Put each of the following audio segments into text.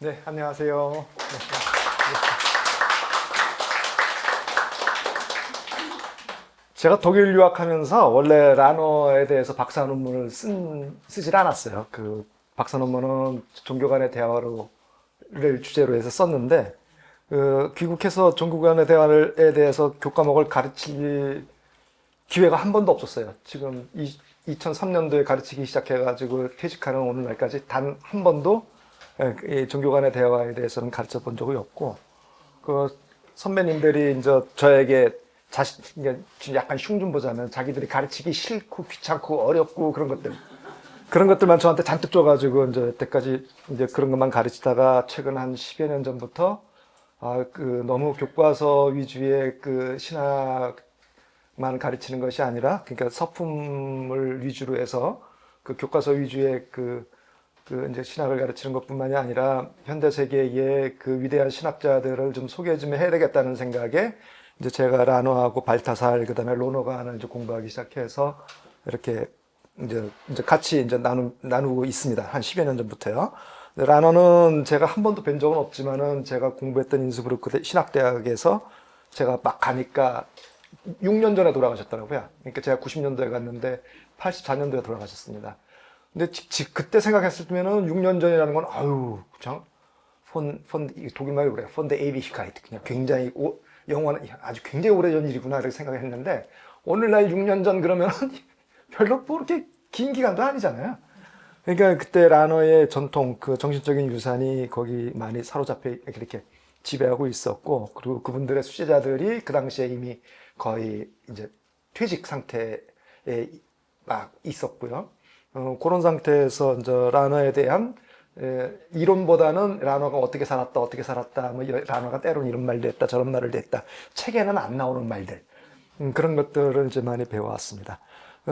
네, 안녕하세요. 네. 제가 독일 유학하면서 원래 라너에 대해서 박사 논문을 쓰질 않았어요. 그 박사 논문은 종교 간의 대화를 주제로 해서 썼는데, 귀국해서 종교 간의 대화에 대해서 교과목을 가르칠 기회가 한 번도 없었어요. 지금 2003년도에 가르치기 시작해가지고 퇴직하는 오늘날까지 단 한 번도 이 종교 간의 대화에 대해서는 가르쳐 본 적이 없고, 그 선배님들이 이제 저에게 이제 약간 흉 좀 보자면 자기들이 가르치기 싫고 귀찮고 어렵고 그런 것들만 저한테 잔뜩 줘가지고 이제 여태까지 이제 그런 것만 가르치다가 최근 한 10여 년 전부터 너무 교과서 위주의 그 신학만 가르치는 것이 아니라, 그러니까 서품을 위주로 해서 그 교과서 위주의 이제 신학을 가르치는 것뿐만이 아니라 현대 세계의 그 위대한 신학자들을 좀 소개 좀 해야 되겠다는 생각에 이제 제가 라노하고 발타살 그다음에 로너간을 이제 공부하기 시작해서 이렇게 이제 같이 이제 나누고 있습니다. 한 10여 년 전부터요. 라너는 제가 한 번도 뵌 적은 없지만은 제가 공부했던 인스브루크 신학대학에서 제가 막 가니까 6년 전에 돌아가셨더라고요. 그러니까 제가 90년도에 갔는데 84년도에 돌아가셨습니다. 근데 그때 생각했을 때면은 6년 전이라는 건 그냥 독일말로 그래. 폰데 에비히카이트. 그냥 굉장히 영원한 아주 굉장히 오래전 일이구나 이렇게 생각했는데, 오늘날 6년 전 그러면은 별로 뭐 그렇게 긴 기간도 아니잖아요. 그러니까 그때 라너의 전통 그 정신적인 유산이 거기 많이 사로잡혀 이렇게 지배하고 있었고, 그리고 그분들의 수제자들이 그 당시에 이미 거의 이제 퇴직 상태에 막 있었고요. 그런 상태에서 이제 라너에 대한 이론보다는 라너가 어떻게 살았다, 뭐 라너가 때론 이런 말도 했다, 저런 말을 했다, 책에는 안 나오는 말들, 그런 것들을 이제 많이 배워왔습니다.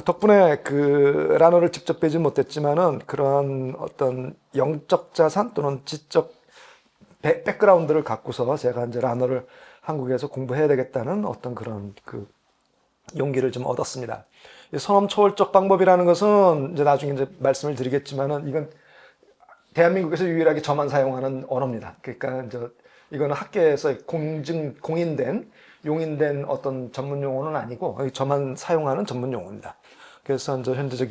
덕분에 그 라너를 직접 뵈지 못했지만은 그런 어떤 영적 자산 또는 지적 백그라운드를 갖고서 제가 이제 라너를 한국에서 공부해야 되겠다는 어떤 그런 그 용기를 좀 얻었습니다. 선험 초월적 방법이라는 것은 이제 나중에 이제 말씀을 드리겠지만은 이건 대한민국에서 유일하게 저만 사용하는 언어입니다. 그러니까 이제 이거는 학계에서 용인된 어떤 전문 용어는 아니고 저만 사용하는 전문 용어입니다. 그래서 이제 현재적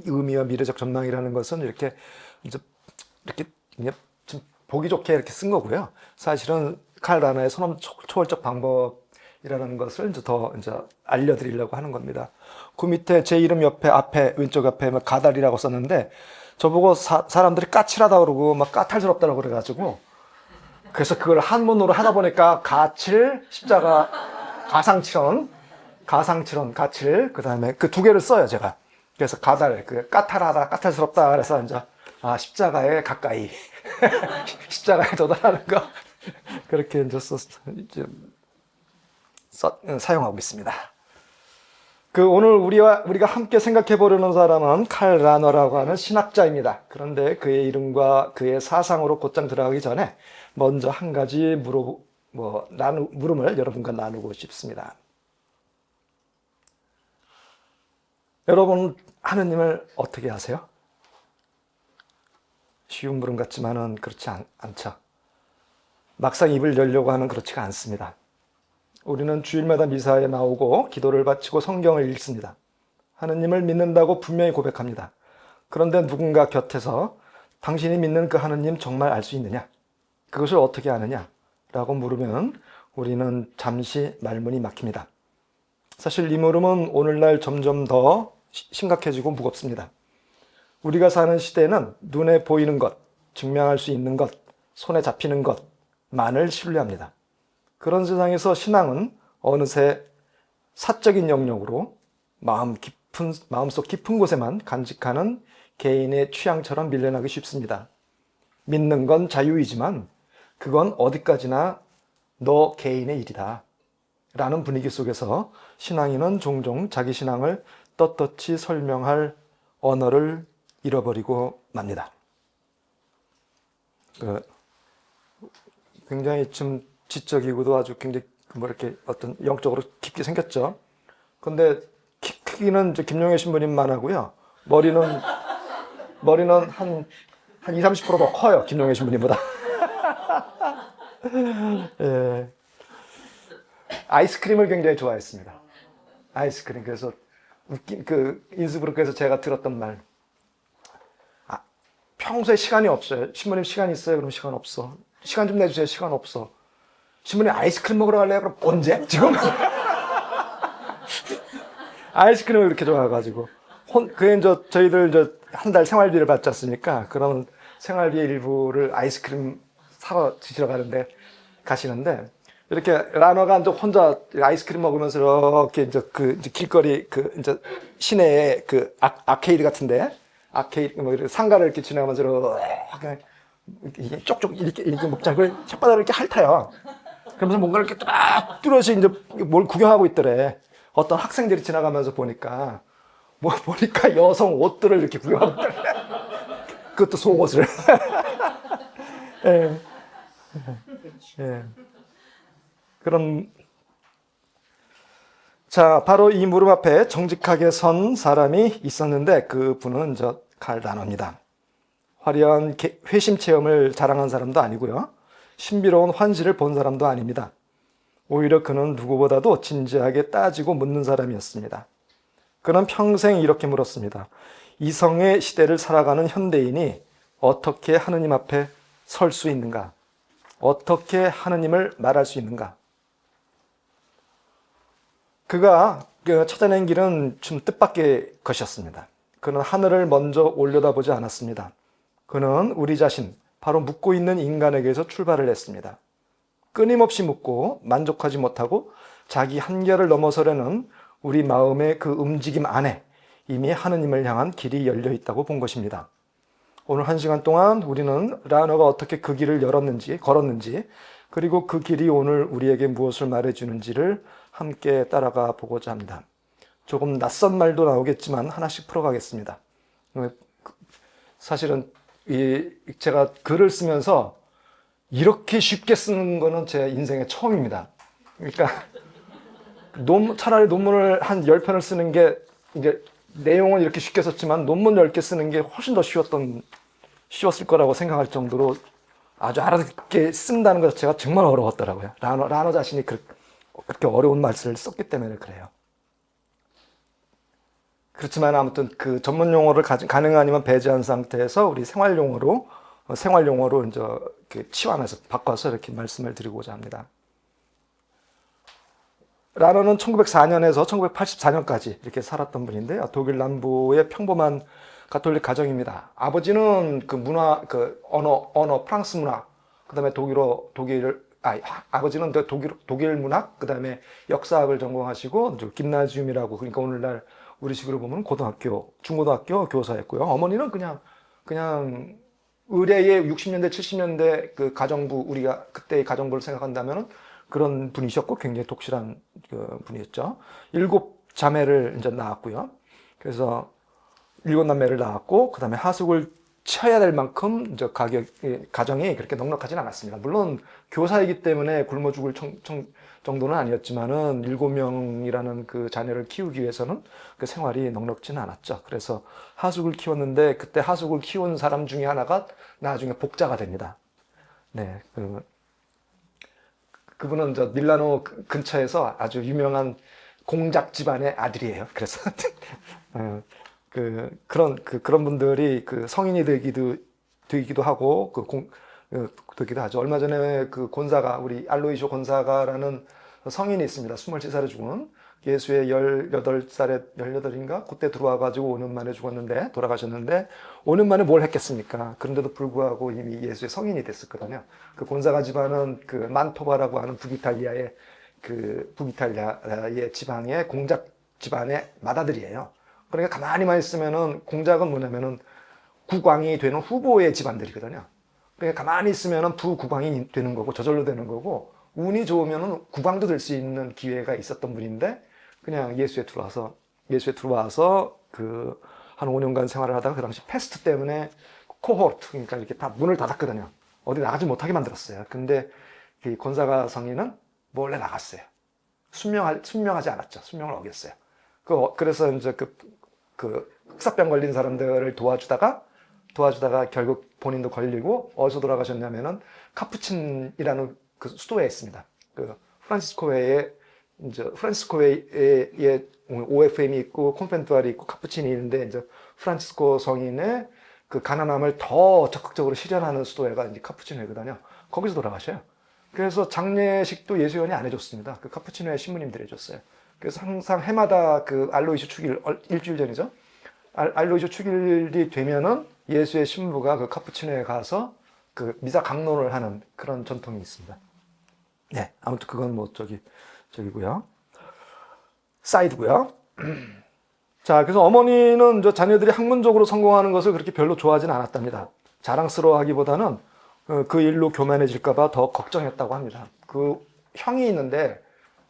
의미와 미래적 전망이라는 것은 이렇게 그냥 좀 보기 좋게 이렇게 쓴 거고요. 사실은 칼 라너의 선험 초월적 방법이라는 것을 이제 알려드리려고 하는 겁니다. 그 밑에 제 이름 왼쪽 앞에 막 가달이라고 썼는데, 저보고 사람들이 까칠하다 그러고 막 까탈스럽다고 그래가지고, 그래서 그걸 한문으로 하다 보니까 가칠, 십자가, 가상칠언, 가칠, 그 다음에 그 두 개를 써요, 제가. 그래서 가달, 까탈하다, 까탈스럽다. 그래서 이제, 십자가에 가까이. 십자가에 도달하는 거. 그렇게 이제 사용하고 있습니다. 오늘 우리가 함께 생각해 보려는 사람은 칼 라너라고 하는 신학자입니다. 그런데 그의 이름과 그의 사상으로 곧장 들어가기 전에 먼저 한 가지 물음을 여러분과 나누고 싶습니다. 여러분, 하느님을 어떻게 아세요? 쉬운 물음 같지만은 그렇지 않죠. 막상 입을 열려고 하면 그렇지가 않습니다. 우리는 주일마다 미사에 나오고 기도를 바치고 성경을 읽습니다. 하느님을 믿는다고 분명히 고백합니다. 그런데 누군가 곁에서 당신이 믿는 그 하느님 정말 알 수 있느냐? 그것을 어떻게 아느냐? 라고 물으면 우리는 잠시 말문이 막힙니다. 사실 이 물음은 오늘날 점점 더 심각해지고 무겁습니다. 우리가 사는 시대는 눈에 보이는 것, 증명할 수 있는 것, 손에 잡히는 것만을 신뢰합니다. 그런 세상에서 신앙은 어느새 사적인 영역으로 마음속 깊은 곳에만 간직하는 개인의 취향처럼 밀려나기 쉽습니다. 믿는 건 자유이지만 그건 어디까지나 너 개인의 일이다 라는 분위기 속에서 신앙인은 종종 자기 신앙을 떳떳이 설명할 언어를 잃어버리고 맙니다. 굉장히 좀 지적이고도 아주 굉장히 이렇게 어떤 영적으로 깊게 생겼죠. 근데 크기는 김용혜 신부님만 하고요. 머리는 한 한 20, 30%더 커요. 김용혜 신부님보다. 예. 아이스크림을 굉장히 좋아했습니다. 아이스크림. 그래서 웃긴 인스브루크에서 제가 들었던 말. 아, 평소에 시간이 없어요. 신부님 시간 있어요? 그럼 시간 없어. 시간 좀 내주세요. 시간 없어. 신부님 아이스크림 먹으러 갈래요? 그럼 언제? 지금? 아이스크림을 이렇게 좋아해가지고. 그게 저희들 한 달 생활비를 받지 않습니까? 그런 생활비의 일부를 아이스크림 사러 드시러 가시는데, 이렇게 라너가 이제 혼자 아이스크림 먹으면서 이렇게 이제 길거리 시내에 아케이드 같은데, 아케이드, 상가를 이렇게 지나가면서 이렇게 쪽쪽 이렇게 먹자. 그걸 혓바닥을 이렇게 핥아요. 그러면서 뭔가 이렇게 딱 뚜렷이 이제 뭘 구경하고 있더래. 어떤 학생들이 지나가면서 보니까 여성 옷들을 이렇게 구경하고 있더래. 그것도 속옷을. 예. 예. 자, 바로 이 무릎 앞에 정직하게 선 사람이 있었는데 그 분은 칼 라너입니다. 화려한 회심 체험을 자랑한 사람도 아니고요. 신비로운 환시를 본 사람도 아닙니다. 오히려 그는 누구보다도 진지하게 따지고 묻는 사람이었습니다. 그는 평생 이렇게 물었습니다. 이성의 시대를 살아가는 현대인이 어떻게 하느님 앞에 설 수 있는가? 어떻게 하느님을 말할 수 있는가? 그가 찾아낸 길은 좀 뜻밖의 것이었습니다. 그는 하늘을 먼저 올려다보지 않았습니다. 그는 우리 자신, 바로 묻고 있는 인간에게서 출발을 했습니다. 끊임없이 묻고 만족하지 못하고 자기 한계를 넘어서려는 우리 마음의 그 움직임 안에 이미 하느님을 향한 길이 열려 있다고 본 것입니다. 오늘 1시간 동안 우리는 라너가 어떻게 그 길을 걸었는지, 그리고 그 길이 오늘 우리에게 무엇을 말해주는지를 함께 따라가 보고자 합니다. 조금 낯선 말도 나오겠지만 하나씩 풀어가겠습니다. 사실은 제가 글을 쓰면서 이렇게 쉽게 쓰는 거는 제 인생의 처음입니다. 그러니까 차라리 논문을 한 10편을 쓰는 게 이제 내용은 이렇게 쉽게 썼지만 논문 10개 쓰는 게 훨씬 더 쉬웠을 거라고 생각할 정도로 아주 알아듣게 쓴다는 것 자체가 정말 어려웠더라고요. 라너 자신이 그렇게 어려운 말씀을 썼기 때문에 그래요. 그렇지만 아무튼 그 전문 용어를 가능하면 배제한 상태에서 우리 생활 용어로 이제 치환해서 바꿔서 이렇게 말씀을 드리고자 합니다. 라너는 1904년에서 1984년까지 이렇게 살았던 분인데요. 독일 남부의 평범한 가톨릭 가정입니다. 아버지는 언어, 프랑스 문학, 그 다음에 아버지는 독일 문학, 그 다음에 역사학을 전공하시고, 김나지움이라고, 그러니까 오늘날 우리식으로 보면 중고등학교 교사였고요. 어머니는 그냥 의뢰의 60년대, 70년대 그 가정부, 우리가 그때의 가정부를 생각한다면은 그런 분이셨고, 굉장히 독실한 분이었죠. 7자매를 이제 낳았고요. 그래서 7남매를 낳았고, 그 다음에 하숙을 쳐야 될 만큼 가정이 그렇게 넉넉하진 않았습니다. 물론 교사이기 때문에 굶어 죽을 정도는 아니었지만은 7명이라는 그 자녀를 키우기 위해서는 그 생활이 넉넉지는 않았죠. 그래서 하숙을 키웠는데 그때 하숙을 키운 사람 중에 하나가 나중에 복자가 됩니다. 네, 그분은 밀라노 근처에서 아주 유명한 공작 집안의 아들이에요. 그래서 그런 분들이 성인이 되기도 하고 되기도 하죠. 얼마 전에 우리 알로이쇼 곤사가라는 성인이 있습니다. 27살에 죽은 예수의 18인가 그때 들어와가지고 5년 만에 돌아가셨는데 5년 만에 뭘 했겠습니까? 그런데도 불구하고 이미 예수의 성인이 됐었거든요. 그 곤사가 집안은 만토바라고 하는 북이탈리아의 지방의 공작 집안의 맏아들이에요. 그러니까 가만히만 있으면은 공작은 뭐냐면은 국왕이 되는 후보의 집안들이거든요. 그러니까 가만히 있으면은 부국왕이 되는 거고 저절로 되는 거고 운이 좋으면은 국왕도 될 수 있는 기회가 있었던 분인데 그냥 예수에 들어와서 한 5년간 생활을 하다가 그 당시 패스트 때문에 코호르트 그러니까 이렇게 다 문을 닫았거든요. 어디 나가지 못하게 만들었어요. 근데 이 곤사가 성인은 몰래 나갔어요. 순명하지 않았죠. 순명을 어겼어요. 그래서 이제 흑사병 걸린 사람들을 도와주다가 도와주다가 결국 본인도 걸리고 어디서 돌아가셨냐면은 카푸친이라는 그 수도에 있습니다. 그 프란시스코회에 이제 프란시스코회에 OFM이 있고 콘펜투알이 있고 카푸친이 있는데 이제 프란시스코 성인의 그 가난함을 더 적극적으로 실현하는 수도회가 이제 카푸친회거든요. 거기서 돌아가셔요. 그래서 장례식도 예수연이 안 해줬습니다. 그 카푸친회 신부님들이 해줬어요. 그래서 항상 해마다 그 알로이쇼 축일, 일주일 전이죠. 알로이쇼 축일이 되면은 예수의 신부가 그 카푸치노에 가서 그 미사 강론을 하는 그런 전통이 있습니다. 네, 아무튼 그건 뭐 저기고요. 사이드고요. 자, 그래서 어머니는 저 자녀들이 학문적으로 성공하는 것을 그렇게 별로 좋아하진 않았답니다. 자랑스러워하기보다는 그 일로 교만해질까봐 더 걱정했다고 합니다. 그 형이 있는데,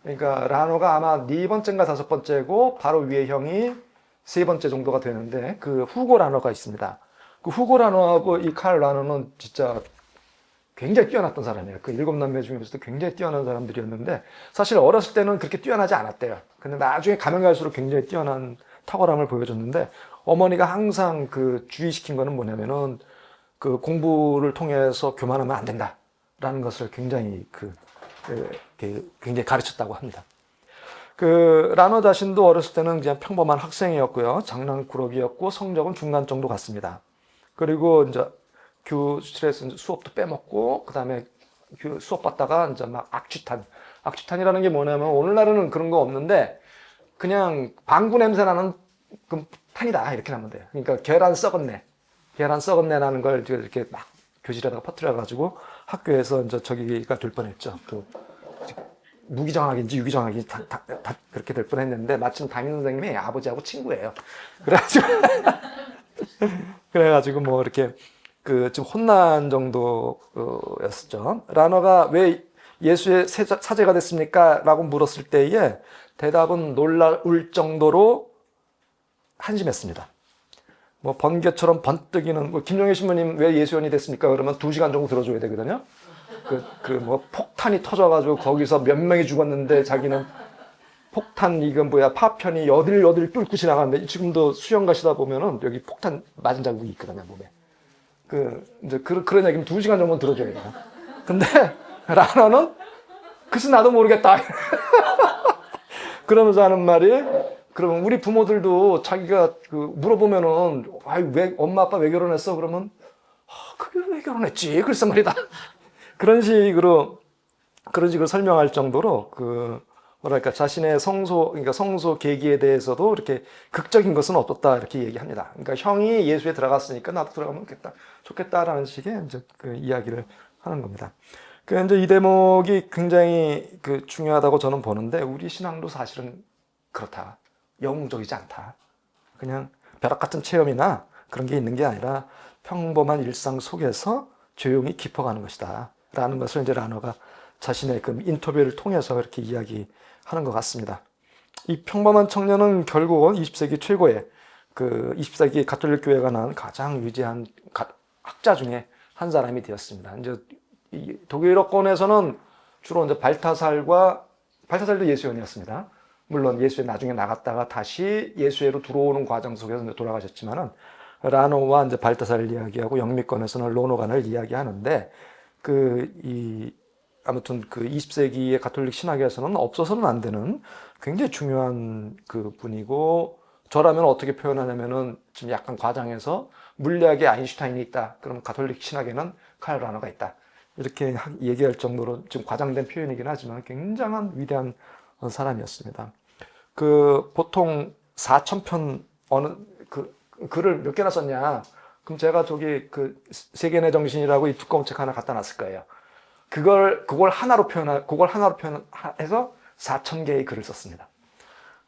그러니까 라노가 아마 4번째인가 5번째고 바로 위에 형이 3번째 정도가 되는데 그 후고 라노가 있습니다. 그 후고 라노하고 이 칼 라노는 진짜 굉장히 뛰어났던 사람이에요. 그 7남매 중에서도 굉장히 뛰어난 사람들이었는데 사실 어렸을 때는 그렇게 뛰어나지 않았대요. 근데 나중에 가면 갈수록 굉장히 뛰어난 탁월함을 보여줬는데 어머니가 항상 그 주의시킨 거는 뭐냐면은 그 공부를 통해서 교만하면 안 된다라는 것을 굉장히 굉장히 가르쳤다고 합니다. 그 라노 자신도 어렸을 때는 그냥 평범한 학생이었고요. 장난꾸러기였고 성적은 중간 정도 갔습니다. 그리고 이제 교실에서 수업도 빼먹고 그다음에 수업 받다가 이제 막 악취탄이라는 게 뭐냐면 오늘날은 그런 거 없는데 그냥 방구 냄새 나는 그 탄이다 이렇게 하면 돼요. 그러니까 계란 썩었네 라는 걸 이렇게 막 교실에다가 퍼뜨려 가지고 학교에서 이제 저기가 될 뻔했죠. 그 무기정학인지 유기정학인지 다 그렇게 될 뻔했는데 마침 담임 선생님이 아버지하고 친구예요. 그래가지고 뭐 이렇게 그 좀 혼난 정도였었죠. 라너가 왜 예수의 사제가 됐습니까? 라고 물었을 때에 대답은 놀라울 정도로 한심했습니다. 뭐 번개처럼 번뜩이는 뭐 김종혜 신부님 왜 예수연이 됐습니까? 그러면 2시간 정도 들어줘야 되거든요. 뭐 폭탄이 터져가지고 거기서 몇 명이 죽었는데 자기는 폭탄 이건 뭐야 파편이 여들 뚫고 지나가는데 지금도 수영 가시다 보면은 여기 폭탄 맞은 자국이 있거든요 몸에. 이제 그런 얘기는 2시간 정도 들어줘야 돼요. 근데 라나는 글쎄 나도 모르겠다. 그러면서 하는 말이 그러면 우리 부모들도 자기가 물어보면은 왜 엄마 아빠 왜 결혼했어? 그러면 그게 왜 결혼했지? 글쎄 말이다. 그런 식으로 설명할 정도로 뭐랄까 자신의 그러니까 성소 계기에 대해서도 이렇게 극적인 것은 없었다 이렇게 얘기합니다. 그러니까 형이 예수에 들어갔으니까 나도 들어가면 좋겠다라는 식의 이제 그 이야기를 하는 겁니다. 이제 이 대목이 굉장히 중요하다고 저는 보는데 우리 신앙도 사실은 그렇다. 영웅적이지 않다. 그냥 벼락 같은 체험이나 그런 게 있는 게 아니라 평범한 일상 속에서 조용히 깊어가는 것이다. 라는 것을 이제 라너가 자신의 그 인터뷰를 통해서 이렇게 이야기하는 것 같습니다. 이 평범한 청년은 결국은 20세기 최고의 20세기 가톨릭 교회가 낳은 가장 위대한 학자 중에 한 사람이 되었습니다. 이제 독일어권에서는 주로 이제 발타살도 예수연이었습니다. 물론 예수에 나중에 나갔다가 다시 예수회로 들어오는 과정 속에서 이제 돌아가셨지만은 라노와 이제 발타살을 이야기하고 영미권에서는 로노간을 이야기하는데 아무튼 20세기의 가톨릭 신학에서는 없어서는 안 되는 굉장히 중요한 분이고 저라면 어떻게 표현하냐면은 좀 약간 과장해서 물리학에 아인슈타인이 있다. 그럼 가톨릭 신학에는 칼 라너가 있다. 이렇게 얘기할 정도로 좀 과장된 표현이긴 하지만 굉장한 위대한 사람이었습니다. 보통 4,000편 글을 몇 개나 썼냐? 그럼 제가 세계의 정신이라고 이 두꺼운 책 하나 갖다 놨을 거예요. 그걸 하나로 표현해서 4,000개의 글을 썼습니다.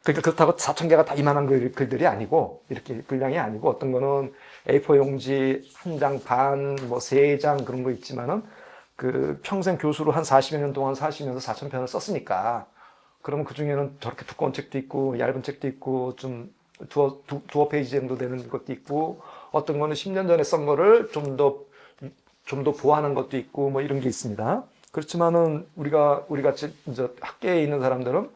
그러니까 그렇다고 4,000개가 다 이만한 글들이 아니고, 이렇게 분량이 아니고, 어떤 거는 A4 용지 1장 반, 3장 그런 거 있지만은, 평생 교수로 한 40여 년 동안 사시면서 4,000편을 썼으니까, 그러면 그 중에는 저렇게 두꺼운 책도 있고, 얇은 책도 있고, 좀 두어 페이지 정도 되는 것도 있고, 어떤 거는 10년 전에 쓴 거를 좀 더 보완한 것도 있고, 뭐 이런 게 있습니다. 그렇지만은 우리 같이 이제 학계에 있는 사람들은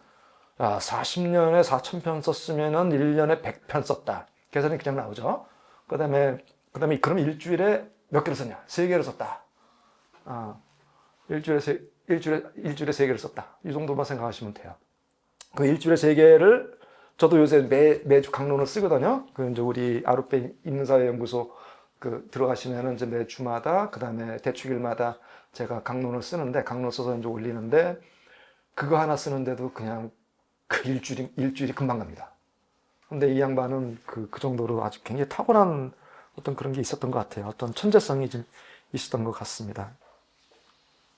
40년에 4,000편 썼으면은 1년에 100편 썼다. 계산이 그냥 나오죠. 그다음에 그다음에 그럼 일주일에 몇 개를 썼냐? 3개를 썼다. 일주일에 세 개를 썼다. 이 정도만 생각하시면 돼요. 그 일주일에 3개를 저도 요새 매주 강론을 쓰거든요. 그 이제 우리 아루페 인문사회연구소 들어가시면은 이제 매주마다 그다음에 대축일마다 제가 강론을 쓰는데 강론 써서 이제 올리는데 그거 하나 쓰는데도 그냥 그 일주일이 금방 갑니다. 근데 이 양반은 그 정도로 아주 굉장히 탁월한 어떤 그런 게 있었던 것 같아요. 어떤 천재성이 좀 있었던 것 같습니다.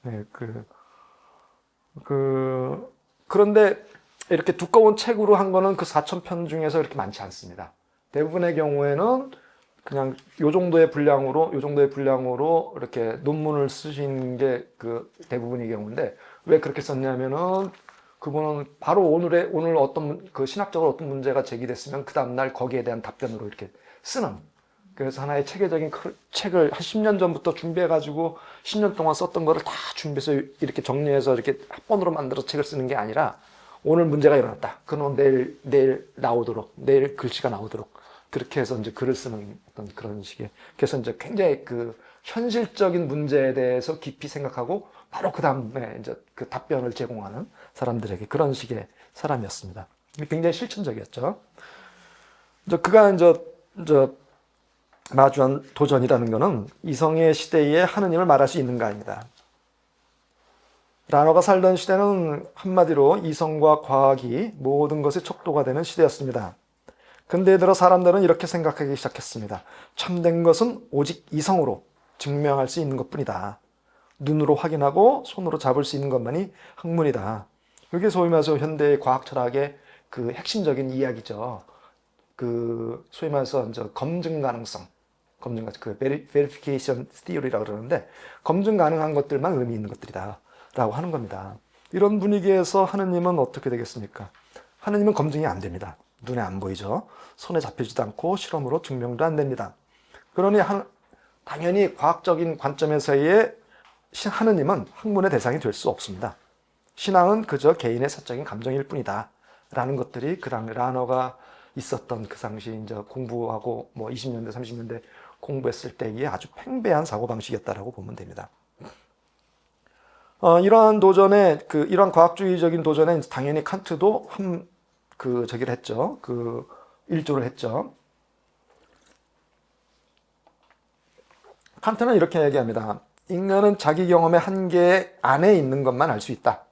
네, 그런데 이렇게 두꺼운 책으로 한 거는 그 4,000편 중에서 이렇게 많지 않습니다. 대부분의 경우에는 그냥 요 정도의 분량으로 이렇게 논문을 쓰신 게 그 대부분의 경우인데 왜 그렇게 썼냐면은 그분은 바로 오늘 어떤 그 신학적으로 어떤 문제가 제기됐으면 그 다음날 거기에 대한 답변으로 이렇게 쓰는, 그래서 하나의 체계적인 책을 한 10년 전부터 준비해가지고 10년 동안 썼던 거를 다 준비해서 이렇게 정리해서 이렇게 합본으로 만들어서 책을 쓰는 게 아니라 오늘 문제가 일어났다. 그러면 내일 나오도록, 내일 글씨가 나오도록 그렇게 해서 이제 글을 쓰는 어떤 그런 식의. 그래서 이제 굉장히 그 현실적인 문제에 대해서 깊이 생각하고 바로 그 다음에 이제 그 답변을 제공하는 사람들에게 그런 식의 사람이었습니다. 굉장히 실천적이었죠. 이제 그가 이제 마주한 도전이라는 것은 이성의 시대에 하느님을 말할 수 있는가입니다. 라노가 살던 시대는 한마디로 이성과 과학이 모든 것의 척도가 되는 시대였습니다. 근대에 들어 사람들은 이렇게 생각하기 시작했습니다. 참된 것은 오직 이성으로 증명할 수 있는 것뿐이다. 눈으로 확인하고 손으로 잡을 수 있는 것만이 학문이다. 이게 소위 말해서 현대의 과학 철학의 그 핵심적인 이야기죠. 그 소위 말해서 이제 검증 가능성, 그 verification theory라고 그러는데 검증 가능한 것들만 의미 있는 것들이다라고 하는 겁니다. 이런 분위기에서 하느님은 어떻게 되겠습니까? 하느님은 검증이 안 됩니다. 눈에 안 보이죠. 손에 잡히지도 않고 실험으로 증명도 안 됩니다. 그러니 당연히 과학적인 관점에서의 하느님은 학문의 대상이 될 수 없습니다. 신앙은 그저 개인의 사적인 감정일 뿐이다 라는 것들이 그 당시 라너가 있었던 그 당시 이제 공부하고 뭐 20년대 30년대 공부했을 때의 아주 팽배한 사고방식이었다라고 보면 됩니다. 이러한 도전에 이러한 과학주의적인 도전에 당연히 칸트도 저기를 했죠. 일조를 했죠. 칸트는 이렇게 얘기합니다. 인간은 자기 경험의 한계 안에 있는 것만 알 수 있다.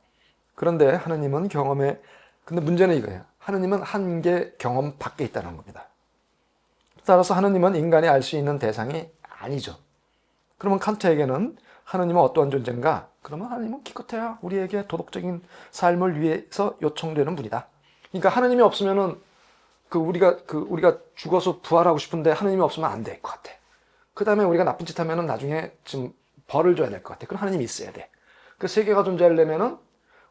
그런데 하느님은 근데 문제는 이거예요. 하느님은 한계 경험 밖에 있다는 겁니다. 따라서 하느님은 인간이 알 수 있는 대상이 아니죠. 그러면 칸트에게는 하느님은 어떠한 존재인가? 그러면 하느님은 기껏해야 우리에게 도덕적인 삶을 위해서 요청되는 분이다. 그러니까 하느님이 없으면은 우리가 죽어서 부활하고 싶은데 하느님이 없으면 안 될 것 같아. 그 다음에 우리가 나쁜 짓 하면은 나중에 좀 벌을 줘야 될 것 같아. 그럼 하느님이 있어야 돼. 그 세계가 존재하려면은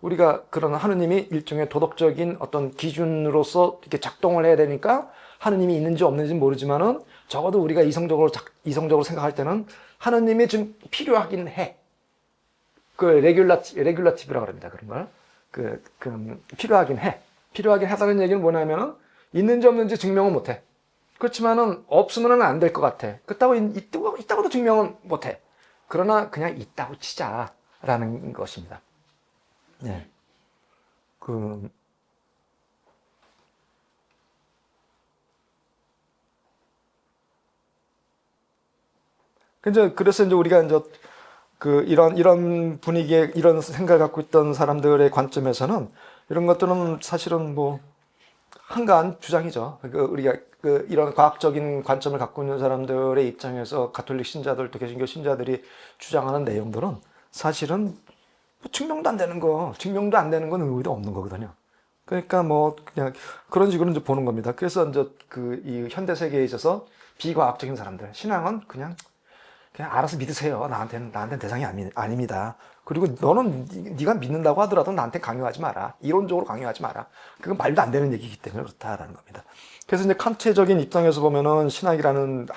우리가 그런 하느님이 일종의 도덕적인 어떤 기준으로서 이렇게 작동을 해야 되니까 하느님이 있는지 없는지는 모르지만은 적어도 우리가 이성적으로 생각할 때는 하느님이 좀 필요하긴 해. 레귤라티브라고 합니다. 그런 걸. 필요하긴 해. 필요하긴 하다는 얘기는 뭐냐면은 있는지 없는지 증명은 못 해. 그렇지만은 없으면은 안 될 것 같아. 있다고도 증명은 못 해. 그러나 그냥 있다고 치자라는 것입니다. 네. 그래서 이제 우리가 이제 이런 분위기에 이런 생각을 갖고 있던 사람들의 관점에서는 이런 것들은 사실은 뭐 한가한 주장이죠. 우리가 이런 과학적인 관점을 갖고 있는 사람들의 입장에서 가톨릭 신자들 또 개신교 신자들이 주장하는 내용들은 사실은 증명도 안 되는 건 의미도 없는 거거든요. 그러니까 뭐 그냥 그런 식으로 이제 보는 겁니다. 그래서 이제 이 현대 세계에 있어서 비과학적인 사람들, 신앙은 그냥 알아서 믿으세요. 나한테는 대상이 아닙니다. 그리고 너는 네가 믿는다고 하더라도 나한테 강요하지 마라. 이론적으로 강요하지 마라. 그건 말도 안 되는 얘기이기 때문에 그렇다라는 겁니다. 그래서 이제 칸트적인 입장에서 보면은 신학이라는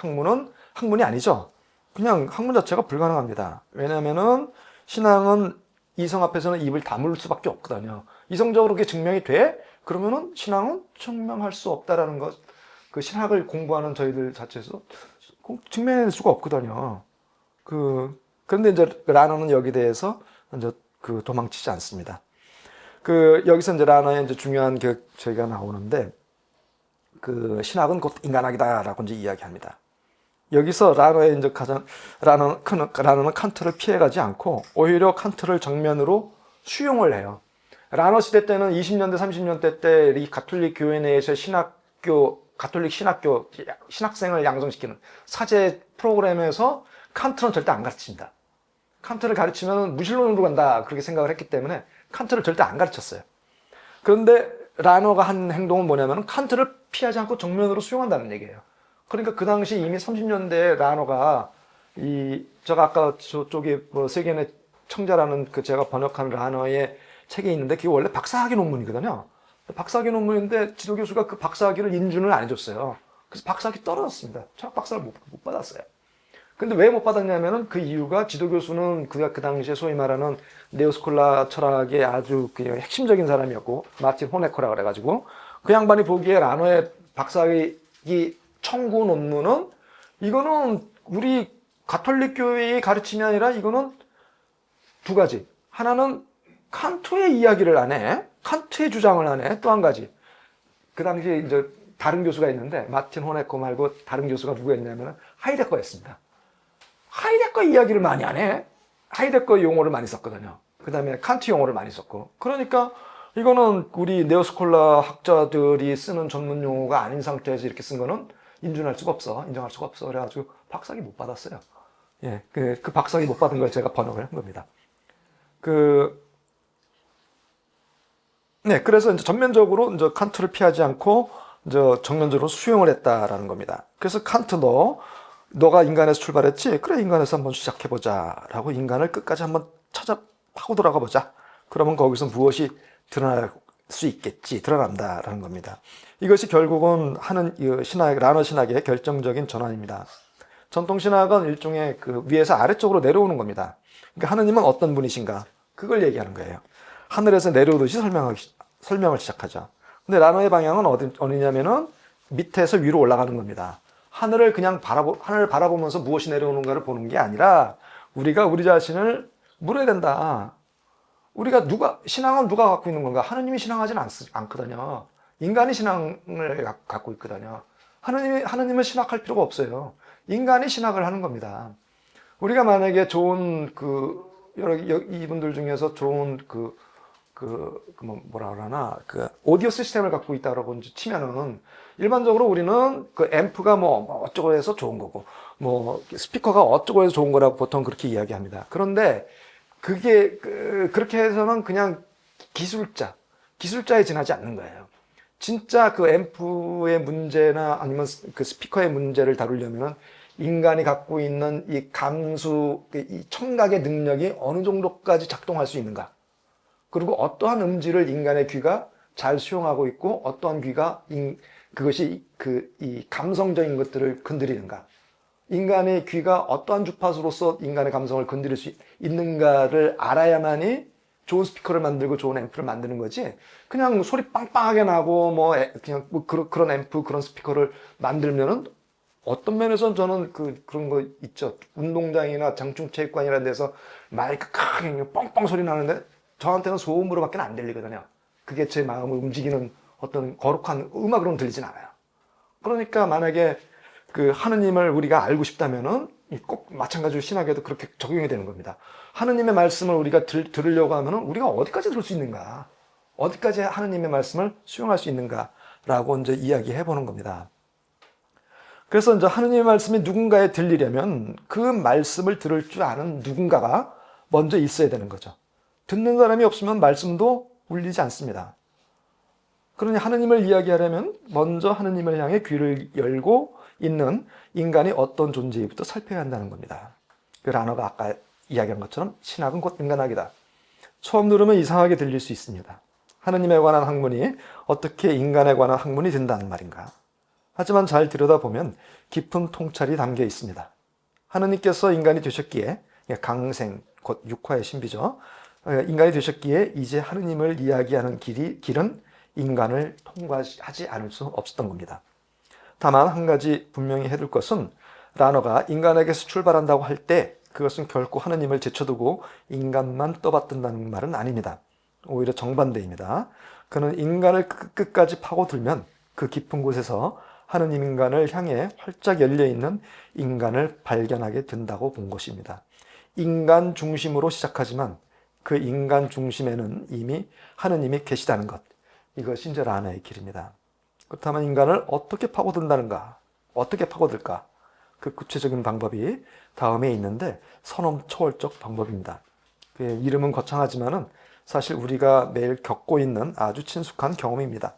학문이 아니죠. 그냥 학문 자체가 불가능합니다. 왜냐면은 신앙은 이성 앞에서는 입을 다물 수밖에 없거든요. 이성적으로 그게 증명이 돼? 그러면은 신앙은 증명할 수 없다라는 것. 그 신학을 공부하는 저희들 자체에서 증명해낼 수가 없거든요. 그런데 이제 라너는 여기 대해서 이제 도망치지 않습니다. 여기서 이제 라너의 이제 중요한 저희가 나오는데, 신학은 곧 인간학이다라고 이제 이야기합니다. 여기서 라너의 이제 라너는 칸트를 피해가지 않고 오히려 칸트를 정면으로 수용을 해요. 라너 시대 때는 20년대, 30년대 때 이 가톨릭 교회 내에서 가톨릭 신학생을 양성시키는 사제 프로그램에서 칸트는 절대 안 가르칩니다. 칸트를 가르치면 무신론으로 간다, 그렇게 생각을 했기 때문에 칸트를 절대 안 가르쳤어요. 그런데 라너가 한 행동은 뭐냐면 칸트를 피하지 않고 정면으로 수용한다는 얘기예요. 그러니까 그 당시 이미 30년대에 라너가 제가 아까 저쪽에 세계의 청자라는 제가 번역한 라너의 책에 있는데 그게 원래 박사학위 논문이거든요. 박사학위 논문인데 지도교수가 그 박사학위를 인준을 안 해줬어요. 그래서 박사학위 떨어졌습니다. 철학 박사를 못 받았어요. 근데 왜 못 받았냐면은 그 이유가 지도교수는 그 당시에 소위 말하는 네오스콜라 철학의 아주 핵심적인 사람이었고, 마틴 호네커라 그래가지고, 그 양반이 보기에 라너의 박사학위 청구 논문은 이거는 우리 가톨릭 교회의 가르침이 아니라 이거는 두 가지. 하나는 칸트의 이야기를 안 해. 칸트의 주장을 안 해. 또 한 가지. 그 당시에 이제 다른 교수가 있는데 마틴 호네커 말고 다른 교수가 누구였냐면 하이데거였습니다. 하이데거 이야기를 많이 안 해. 하이데거 용어를 많이 썼거든요. 그 다음에 칸트 용어를 많이 썼고. 그러니까 이거는 우리 네오스콜라 학자들이 쓰는 전문 용어가 아닌 상태에서 이렇게 쓴 거는 인정할 수가 없어. 그래가지고 박사학위 못 받았어요. 예, 그 박사학위 못 받은 걸 제가 번역을 한 겁니다. 네, 그래서 이제 전면적으로 이제 칸트를 피하지 않고 이제 정면적으로 수용을 했다라는 겁니다. 그래서 칸트 너가 인간에서 출발했지? 그래, 인간에서 한번 시작해보자라고 인간을 끝까지 한번 파고 들어가 보자. 그러면 거기서 무엇이 드러날 수 있겠지, 드러난다라는 겁니다. 이것이 결국은 라너 신학의 결정적인 전환입니다. 전통 신학은 일종의 위에서 아래쪽으로 내려오는 겁니다. 그러니까 하느님은 어떤 분이신가? 그걸 얘기하는 거예요. 하늘에서 내려오듯이 설명을 시작하죠. 근데 라너의 방향은 어디냐면은 밑에서 위로 올라가는 겁니다. 하늘을 바라보면서 무엇이 내려오는가를 보는 게 아니라 우리가 우리 자신을 물어야 된다. 신앙은 누가 갖고 있는 건가? 하느님이 신앙하지는 않거든요. 인간이 신앙을 갖고 있거든요. 하느님을 신학할 필요가 없어요. 인간이 신학을 하는 겁니다. 우리가 만약에 좋은 이분들 중에서 좋은 오디오 시스템을 갖고 있다라고 치면은 일반적으로 우리는 앰프가 어쩌고 해서 좋은 거고, 스피커가 어쩌고 해서 좋은 거라고 보통 그렇게 이야기합니다. 그런데 그게 그렇게 해서는 그냥 기술자에 지나지 않는 거예요. 진짜 앰프의 문제나 아니면 스피커의 문제를 다루려면 인간이 갖고 있는 이 청각의 능력이 어느 정도까지 작동할 수 있는가. 그리고 어떠한 음질을 인간의 귀가 잘 수용하고 있고 어떠한 귀가 그것이 이 감성적인 것들을 건드리는가. 인간의 귀가 어떠한 주파수로서 인간의 감성을 건드릴 수 있는가를 알아야만이 좋은 스피커를 만들고 좋은 앰프를 만드는 거지. 그냥 소리 빵빵하게 나고 그런 앰프, 그런 스피커를 만들면은 어떤 면에서는 저는 그런 거 있죠. 운동장이나 장충체육관 이런 데서 마이크 크게 뻥뻥 소리 나는데 저한테는 소음으로밖에 안 들리거든요. 그게 제 마음을 움직이는 어떤 거룩한 음악으로는 들리진 않아요. 그러니까 만약에 하느님을 우리가 알고 싶다면은 꼭 마찬가지로 신학에도 그렇게 적용이 되는 겁니다. 하느님의 말씀을 우리가 들으려고 하면은 우리가 어디까지 들을 수 있는가? 어디까지 하느님의 말씀을 수용할 수 있는가라고 이제 이야기해 보는 겁니다. 그래서 이제 하느님의 말씀이 누군가에 들리려면 그 말씀을 들을 줄 아는 누군가가 먼저 있어야 되는 거죠. 듣는 사람이 없으면 말씀도 울리지 않습니다. 그러니 하느님을 이야기하려면 먼저 하느님을 향해 귀를 열고 있는 인간이 어떤 존재부터 살펴야 한다는 겁니다. 라너가 아까 이야기한 것처럼 신학은 곧 인간학이다. 처음 들으면 이상하게 들릴 수 있습니다. 하느님에 관한 학문이 어떻게 인간에 관한 학문이 된다는 말인가? 하지만 잘 들여다보면 깊은 통찰이 담겨 있습니다. 하느님께서 인간이 되셨기에, 강생, 곧 육화의 신비죠. 인간이 되셨기에 이제 하느님을 이야기하는 길은 인간을 통과하지 않을 수 없었던 겁니다. 다만 한 가지 분명히 해둘 것은 라너가 인간에게서 출발한다고 할 때 그것은 결코 하느님을 제쳐두고 인간만 떠받든다는 말은 아닙니다. 오히려 정반대입니다. 그는 인간을 끝까지 파고들면 그 깊은 곳에서 하느님 인간을 향해 활짝 열려있는 인간을 발견하게 된다고 본 것입니다. 인간 중심으로 시작하지만 그 인간 중심에는 이미 하느님이 계시다는 것. 이것이 이제 라너의 길입니다. 그렇다면 인간을 어떻게 파고든다는가? 어떻게 파고들까? 그 구체적인 방법이 다음에 있는데 선엄 초월적 방법입니다. 그 이름은 거창하지만은 사실 우리가 매일 겪고 있는 아주 친숙한 경험입니다.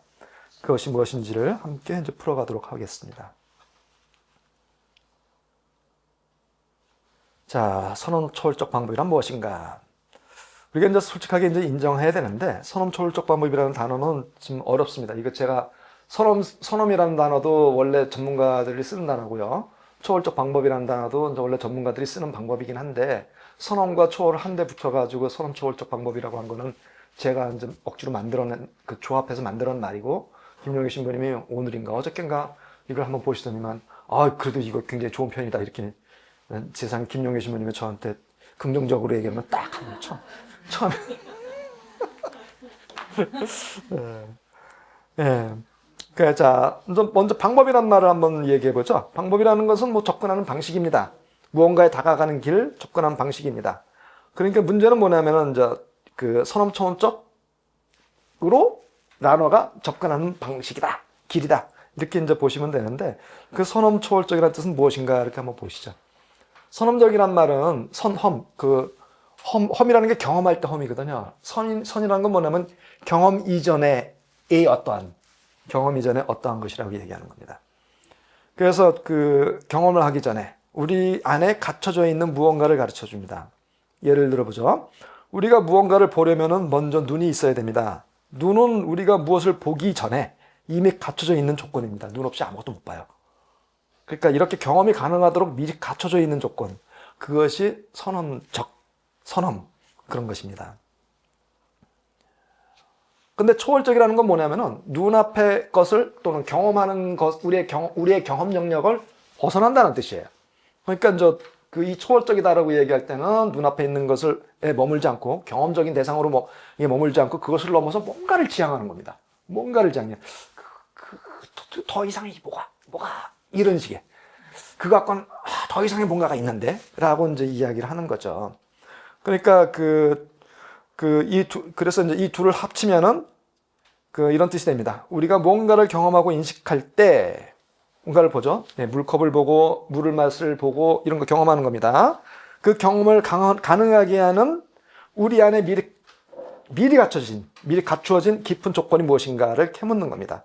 그것이 무엇인지를 함께 이제 풀어가도록 하겠습니다. 자, 선엄 초월적 방법이란 무엇인가? 우리가 이제 솔직하게 이제 인정해야 되는데 선엄 초월적 방법이라는 단어는 좀 어렵습니다. 이거 제가 선엄이라는 단어도 원래 전문가들이 쓰는 단어고요. 초월적 방법이라는 단어도 원래 전문가들이 쓰는 방법이긴 한데 선엄과 초월을 한데 붙여가지고 선엄 초월적 방법이라고 한 거는 제가 이제 억지로 만들어낸 그 조합해서 만들어낸 말이고 김용희 신부님이 오늘인가 어저께인가 이걸 한번 보시더니만 그래도 이거 굉장히 좋은 편이다 이렇게 세상 김용희 신부님이 저한테 긍정적으로 얘기하면 딱 하면 처음에 예. 자, 먼저 방법이란 말을 한번 얘기해 보죠. 방법이라는 것은 뭐 접근하는 방식입니다. 무언가에 다가가는 길, 접근하는 방식입니다. 그러니까 문제는 뭐냐면은 이제 그 선엄초월적으로 라너가 접근하는 방식이다, 길이다 이렇게 이제 보시면 되는데 그 선엄초월적이라는 뜻은 무엇인가 이렇게 한번 보시죠. 선엄적이란 말은 선험, 험이라는 게 경험할 때 험이거든요. 선이라는 건 뭐냐면 경험 이전의 경험 이전에 어떠한 것이라고 얘기하는 겁니다. 그래서 그 경험을 하기 전에 우리 안에 갖춰져 있는 무언가를 가르쳐 줍니다. 예를 들어보죠. 우리가 무언가를 보려면은 먼저 눈이 있어야 됩니다. 눈은 우리가 무엇을 보기 전에 이미 갖춰져 있는 조건입니다. 눈 없이 아무것도 못 봐요. 그러니까 이렇게 경험이 가능하도록 미리 갖춰져 있는 조건. 그것이 선엄 그런 것입니다. 근데 초월적이라는 건 뭐냐면은 눈앞의 것을 또는 경험하는 것, 우리의 경험 영역을 벗어난다는 뜻이에요. 그러니까 이 초월적이다라고 얘기할 때는 눈앞에 있는 것을 머물지 않고 경험적인 대상으로 머물지 않고 그것을 넘어서 뭔가를 지향하는 겁니다. 뭔가를 지향해. 더 이상이 뭐가 이런 식의. 그거 갖고는 더 이상의 뭔가가 있는데 라고 이제 이야기를 하는 거죠. 그러니까 그래서 이제 이 둘을 합치면은 이런 뜻이 됩니다. 우리가 뭔가를 경험하고 인식할 때 뭔가를 보죠. 물컵을 보고 물을 맛을 보고 이런 거 경험하는 겁니다. 그 경험을 가능하게 하는 우리 안에 미리 갖추어진 깊은 조건이 무엇인가를 캐묻는 겁니다.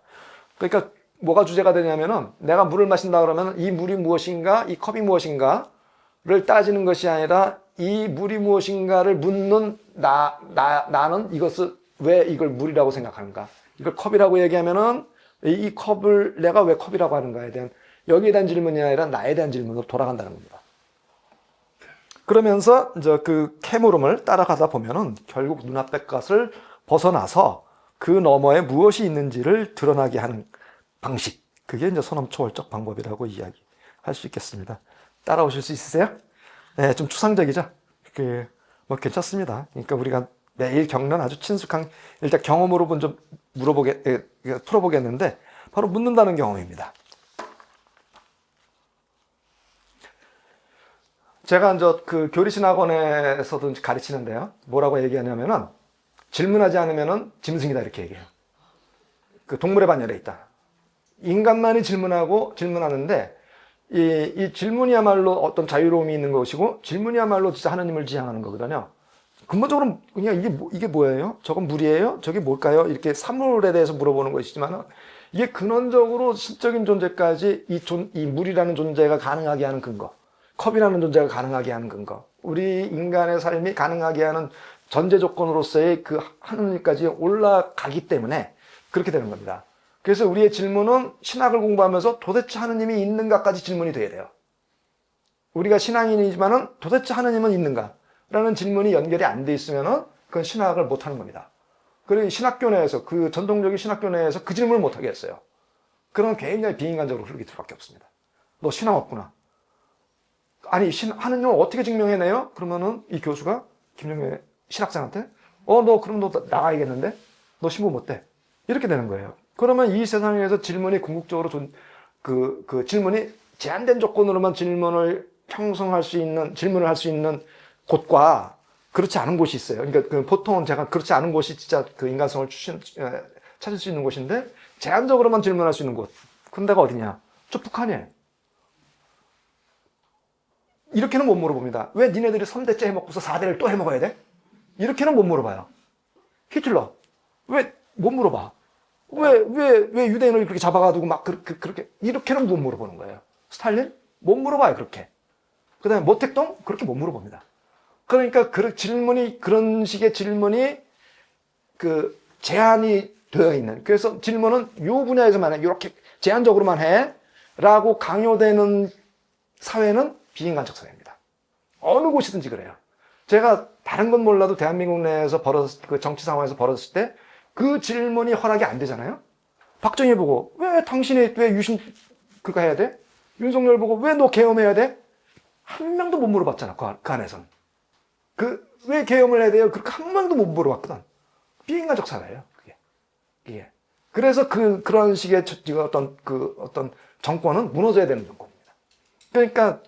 그러니까 뭐가 주제가 되냐면은 내가 물을 마신다 그러면 이 물이 무엇인가, 이 컵이 무엇인가를 따지는 것이 아니라 이 물이 무엇인가를 묻는 나는 왜 이걸 물이라고 생각하는가? 이걸 컵이라고 얘기하면은 이 컵을 내가 왜 컵이라고 하는가에 대한 여기에 대한 질문이 아니라 나에 대한 질문으로 돌아간다는 겁니다. 그러면서 이제 그 캐물음을 따라가다 보면은 결국 눈앞의 것을 벗어나서 그 너머에 무엇이 있는지를 드러나게 하는 방식. 그게 이제 선엄초월적 방법이라고 이야기할 수 있겠습니다. 따라오실 수 있으세요? 네, 좀 추상적이죠? 뭐 괜찮습니다. 그러니까 우리가 매일 겪는 아주 친숙한 일단 경험으로 먼저 풀어보겠는데 바로 묻는다는 경험입니다. 제가 이제 그 교리신학원에서도 가르치는데요. 뭐라고 얘기하냐면은 질문하지 않으면은 짐승이다 이렇게 얘기해요. 그 동물의 반열에 있다. 인간만이 질문하는데 이 질문이야말로 어떤 자유로움이 있는 것이고 질문이야말로 진짜 하나님을 지향하는 거거든요. 근본적으로 그냥 이게 뭐예요? 저건 물이에요? 저게 뭘까요? 이렇게 사물에 대해서 물어보는 것이지만 이게 근원적으로 실적인 존재까지 이 물이라는 존재가 가능하게 하는 근거, 컵이라는 존재가 가능하게 하는 근거, 우리 인간의 삶이 가능하게 하는 전제 조건으로서의 그 하느님까지 올라가기 때문에 그렇게 되는 겁니다. 그래서 우리의 질문은 신학을 공부하면서 도대체 하느님이 있는가까지 질문이 돼야 돼요. 우리가 신앙인이지만은 도대체 하느님은 있는가? 라는 질문이 연결이 안 돼 있으면은 그건 신학을 못 하는 겁니다. 그리고 신학교 내에서, 그 전통적인 신학교 내에서 그 질문을 못 하게 했어요. 그러면 굉장히 비인간적으로 흐르기 수밖에 없습니다. 너 신앙 없구나. 아니, 하느님을 어떻게 증명해내요? 그러면은 이 교수가 김영애 신학생한테 너 그럼 너 나가야겠는데? 너 신부 못 돼. 이렇게 되는 거예요. 그러면 이 세상에서 질문이 궁극적으로 그 질문이 제한된 조건으로만 질문을 형성할 수 있는, 질문을 할 수 있는 곳과 그렇지 않은 곳이 있어요. 그러니까 보통은 제가 그렇지 않은 곳이 진짜 그 인간성을 찾을 수 있는 곳인데, 제한적으로만 질문할 수 있는 곳. 그런 데가 어디냐? 저 북한이에요. 이렇게는 못 물어봅니다. 왜 니네들이 3대째 해먹고서 4대를 또 해먹어야 돼? 이렇게는 못 물어봐요. 히틀러. 왜 못 물어봐? 왜 유대인을 그렇게 잡아가지고 막 그렇게, 이렇게는 못 물어보는 거예요. 스탈린? 못 물어봐요, 그렇게. 그 다음에 모택동? 그렇게 못 물어봅니다. 그러니까 그런 식의 질문이 제한이 되어 있는. 그래서 질문은 이 분야에서만 해. 이렇게 제한적으로만 해. 라고 강요되는 사회는 비인간적 사회입니다. 어느 곳이든지 그래요. 제가 다른 건 몰라도 대한민국 내에서 그 정치 상황에서 벌어졌을 때 그 질문이 허락이 안 되잖아요. 박정희 보고 왜 당신이 왜 유신 그거 해야 돼? 윤석열 보고 왜 너 계엄해야 돼? 한 명도 못 물어봤잖아. 그 안에서는. 왜 계엄을 해야 돼요? 그렇게 한 명도 못 물어봤거든. 비인간적 사회예요. 그게. 그래서 그런 식의 어떤 정권은 무너져야 되는 정권입니다. 그러니까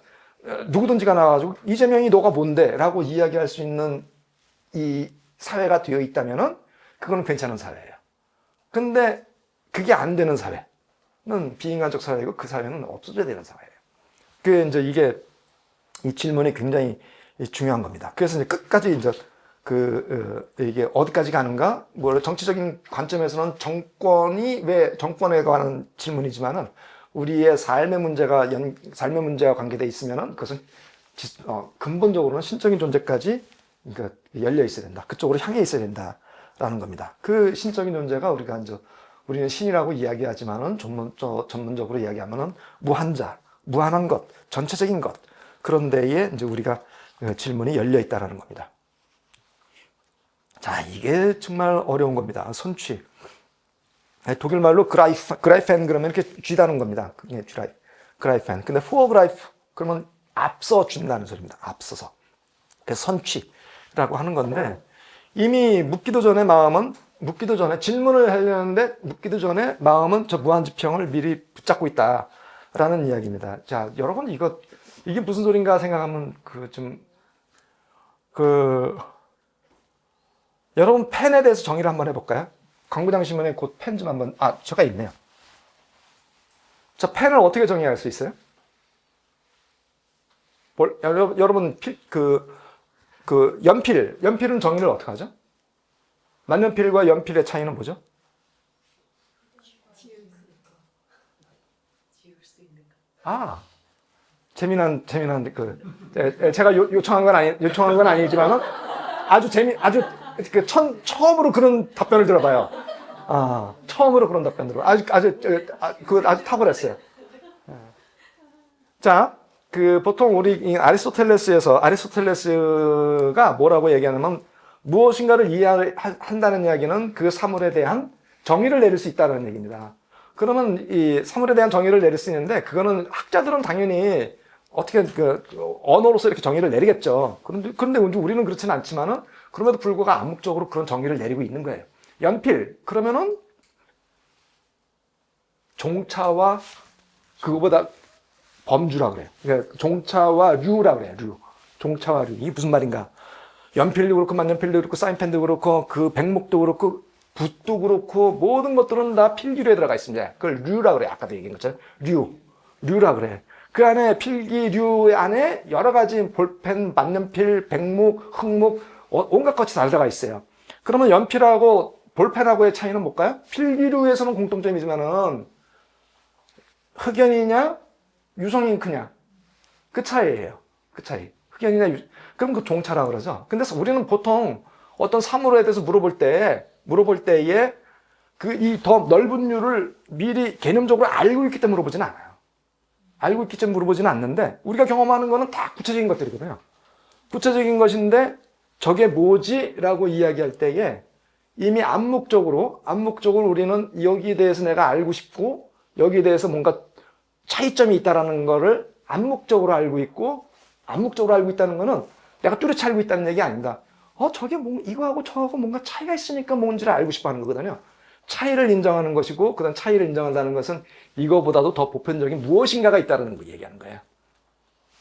누구든지가 나와가지고 이재명이 너가 뭔데? 라고 이야기할 수 있는 이 사회가 되어 있다면은 그거는 괜찮은 사회예요. 근데 그게 안 되는 사회는 비인간적 사회이고 그 사회는 없어져야 되는 사회예요. 그게 이제 이 질문이 굉장히 중요한 겁니다. 그래서 이제 끝까지 이제 이게 어디까지 가는가? 정치적인 관점에서는 정권에 관한 질문이지만은 우리의 삶의 문제가 관계되어 있으면은 그것은 근본적으로는 신적인 존재까지 그러니까 열려 있어야 된다. 그쪽으로 향해 있어야 된다라는 겁니다. 그 신적인 존재가 우리는 신이라고 이야기하지만은 전문적으로 이야기하면은 무한자, 무한한 것, 전체적인 것 그런 데에 이제 우리가 질문이 열려 있다라는 겁니다. 자, 이게 정말 어려운 겁니다. 선취. 독일 말로 그라이펜 그러면 이렇게 쥐다는 겁니다. 그게 그라이펜. 근데 후어그라이프 그러면 앞서 준다는 소리입니다. 앞서서. 그래서 선취라고 하는 건데 이미 질문을 하려는데 묻기도 전에 마음은 저 무한지평을 미리 붙잡고 있다라는 이야기입니다. 자, 여러분 이게 무슨 소린가 생각하면 여러분 펜에 대해서 정의를 한번 해볼까요? 강부장신문에 곧 펜 좀 한번, 저가 있네요. 자, 펜을 어떻게 정의할 수 있어요? 여러분, 연필은 정의를 어떻게 하죠? 만년필과 연필의 차이는 뭐죠? 재미난, 제가 요청한 건 아니지만은 아주 처음으로 그런 답변을 들어봐요. 처음으로 그런 답변 들어. 아주 탁월했어요. 자, 보통 우리 아리스토텔레스가 뭐라고 얘기하냐면 무엇인가를 이해한다는 이야기는 그 사물에 대한 정의를 내릴 수 있다는 얘기입니다. 그러면 이 사물에 대한 정의를 내릴 수 있는데 그거는 학자들은 당연히 어떻게 언어로서 이렇게 정의를 내리겠죠. 그런데 우리는 그렇지는 않지만은 그럼에도 불구하고 암묵적으로 그런 정의를 내리고 있는 거예요. 연필 그러면은 종차와 그거보다 범주라 그래요. 그러니까 종차와 류라 그래요. 종차와 류. 이게 무슨 말인가? 연필도 그렇고 만년필도 그렇고 사인펜도 그렇고 그 백목도 그렇고 붓도 그렇고 모든 것들은 다 필기류에 들어가 있습니다. 그걸 류라 그래요. 아까도 얘기한 것처럼 류라 그래. 그 안에 필기류 안에 여러 가지 볼펜, 만년필, 백목, 흙목 온갖 것이 다 들어가 있어요. 그러면 연필하고 볼펜하고의 차이는 뭘까요? 필기류에서는 공통점이지만은 흑연이냐 유성 잉크냐 그 차이예요. 그 차이. 흑연이냐 그럼 그 종차라고 그러죠. 근데 우리는 보통 어떤 사물에 대해서 물어볼 때에 이 더 넓은 류를 미리 개념적으로 알고 있기 때문에 물어보지는 않아요. 알고 있기 때문에 물어보지는 않는데 우리가 경험하는 거는 다 구체적인 것들이거든요. 구체적인 것인데 저게 뭐지? 라고 이야기할 때에 이미 암묵적으로 우리는 여기에 대해서 내가 알고 싶고 여기에 대해서 뭔가 차이점이 있다라는 거를 암묵적으로 알고 있고 암묵적으로 알고 있다는 거는 내가 뚜렷이 알고 있다는 얘기 아닙니다. 저게 이거하고 저하고 뭔가 차이가 있으니까 뭔지를 알고 싶어 하는 거거든요. 차이를 인정하는 것이고, 그 다음 차이를 인정한다는 것은 이거보다도 더 보편적인 무엇인가가 있다는 거 얘기하는 거예요.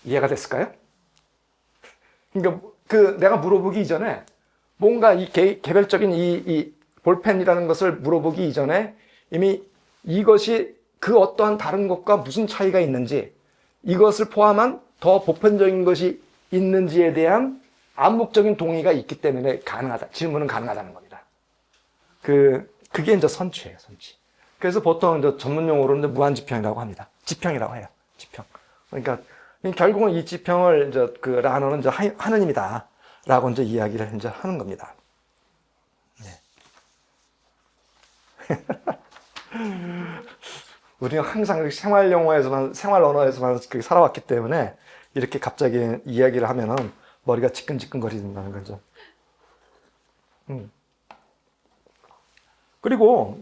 이해가 됐을까요? 그러니까 내가 물어보기 이전에 뭔가 이 개별적인 이 볼펜이라는 것을 물어보기 이전에 이미 이것이 그 어떠한 다른 것과 무슨 차이가 있는지, 이것을 포함한 더 보편적인 것이 있는지에 대한 암묵적인 동의가 있기 때문에 질문은 가능하다는 겁니다. 그게 이제 선취예요, 선취. 그래서 보통 이제 전문 용어로는 이제 무한지평이라고 합니다. 지평이라고 해요, 지평. 그러니까 결국은 이 지평을 이제 라너는 이제 하느님이다라고 이제 이야기를 이제 하는 겁니다. 네. 우리는 항상 생활 용어에서만, 생활 언어에서만 살아왔기 때문에 이렇게 갑자기 이야기를 하면은 머리가 지끈지끈거린다는 거죠. 그리고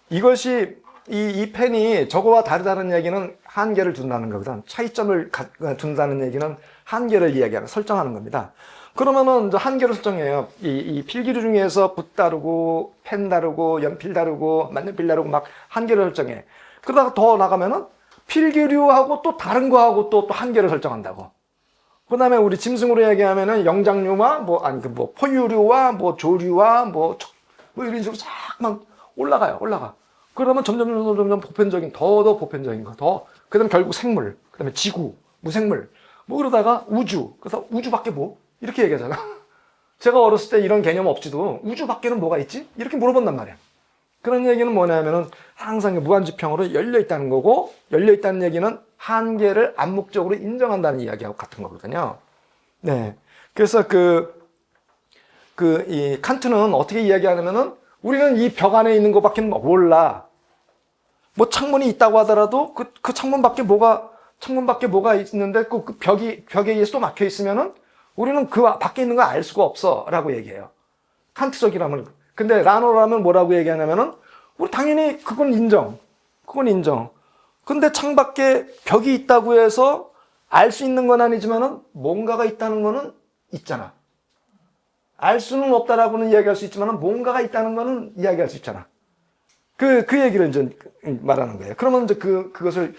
이것이 이 펜이 저거와 다르다는 얘기는 한계를 둔다는 거거든. 차이점을 둔다는 얘기는 한계를 이야기하는, 설정하는 겁니다. 그러면은 이제 한계를 설정해요. 이 필기류 중에서 붓 다르고, 펜 다르고, 연필 다르고, 만년필 다르고 막 한계를 설정해. 그러다가 더 나가면은 필기류하고 또 다른 거하고 또 한계를 설정한다고. 그 다음에 우리 짐승으로 얘기하면은 영장류와 포유류와 조류와 이런 식으로 쫙만 올라가. 그러면 점점 보편적인, 더 보편적인 거, 그 다음에 결국 생물, 그 다음에 지구, 무생물, 그러다가 우주, 그래서 우주밖에 이렇게 얘기하잖아. 제가 어렸을 때 이런 개념 없지도 우주밖에는 뭐가 있지? 이렇게 물어본단 말이야. 그런 얘기는 뭐냐면은 항상 무한지평으로 열려있다는 거고, 열려있다는 얘기는 한계를 암묵적으로 인정한다는 이야기하고 같은 거거든요. 네. 그래서 이 칸트는 어떻게 이야기하냐면은 우리는 이 벽 안에 있는 것밖에 몰라. 창문이 있다고 하더라도 그 창문밖에 뭐가 있는데 그 벽에 의해서 또 막혀 있으면은 우리는 그 밖에 있는 거 알 수가 없어. 라고 얘기해요. 칸트적이라면. 근데 라노라면 뭐라고 얘기하냐면은 우리 당연히 그건 인정. 근데 창밖에 벽이 있다고 해서 알 수 있는 건 아니지만은 뭔가가 있다는 거는 있잖아. 알 수는 없다라고는 이야기할 수 있지만은 뭔가가 있다는 거는 이야기할 수 있잖아. 그 얘기를 이제 말하는 거예요. 그러면 이제 그것을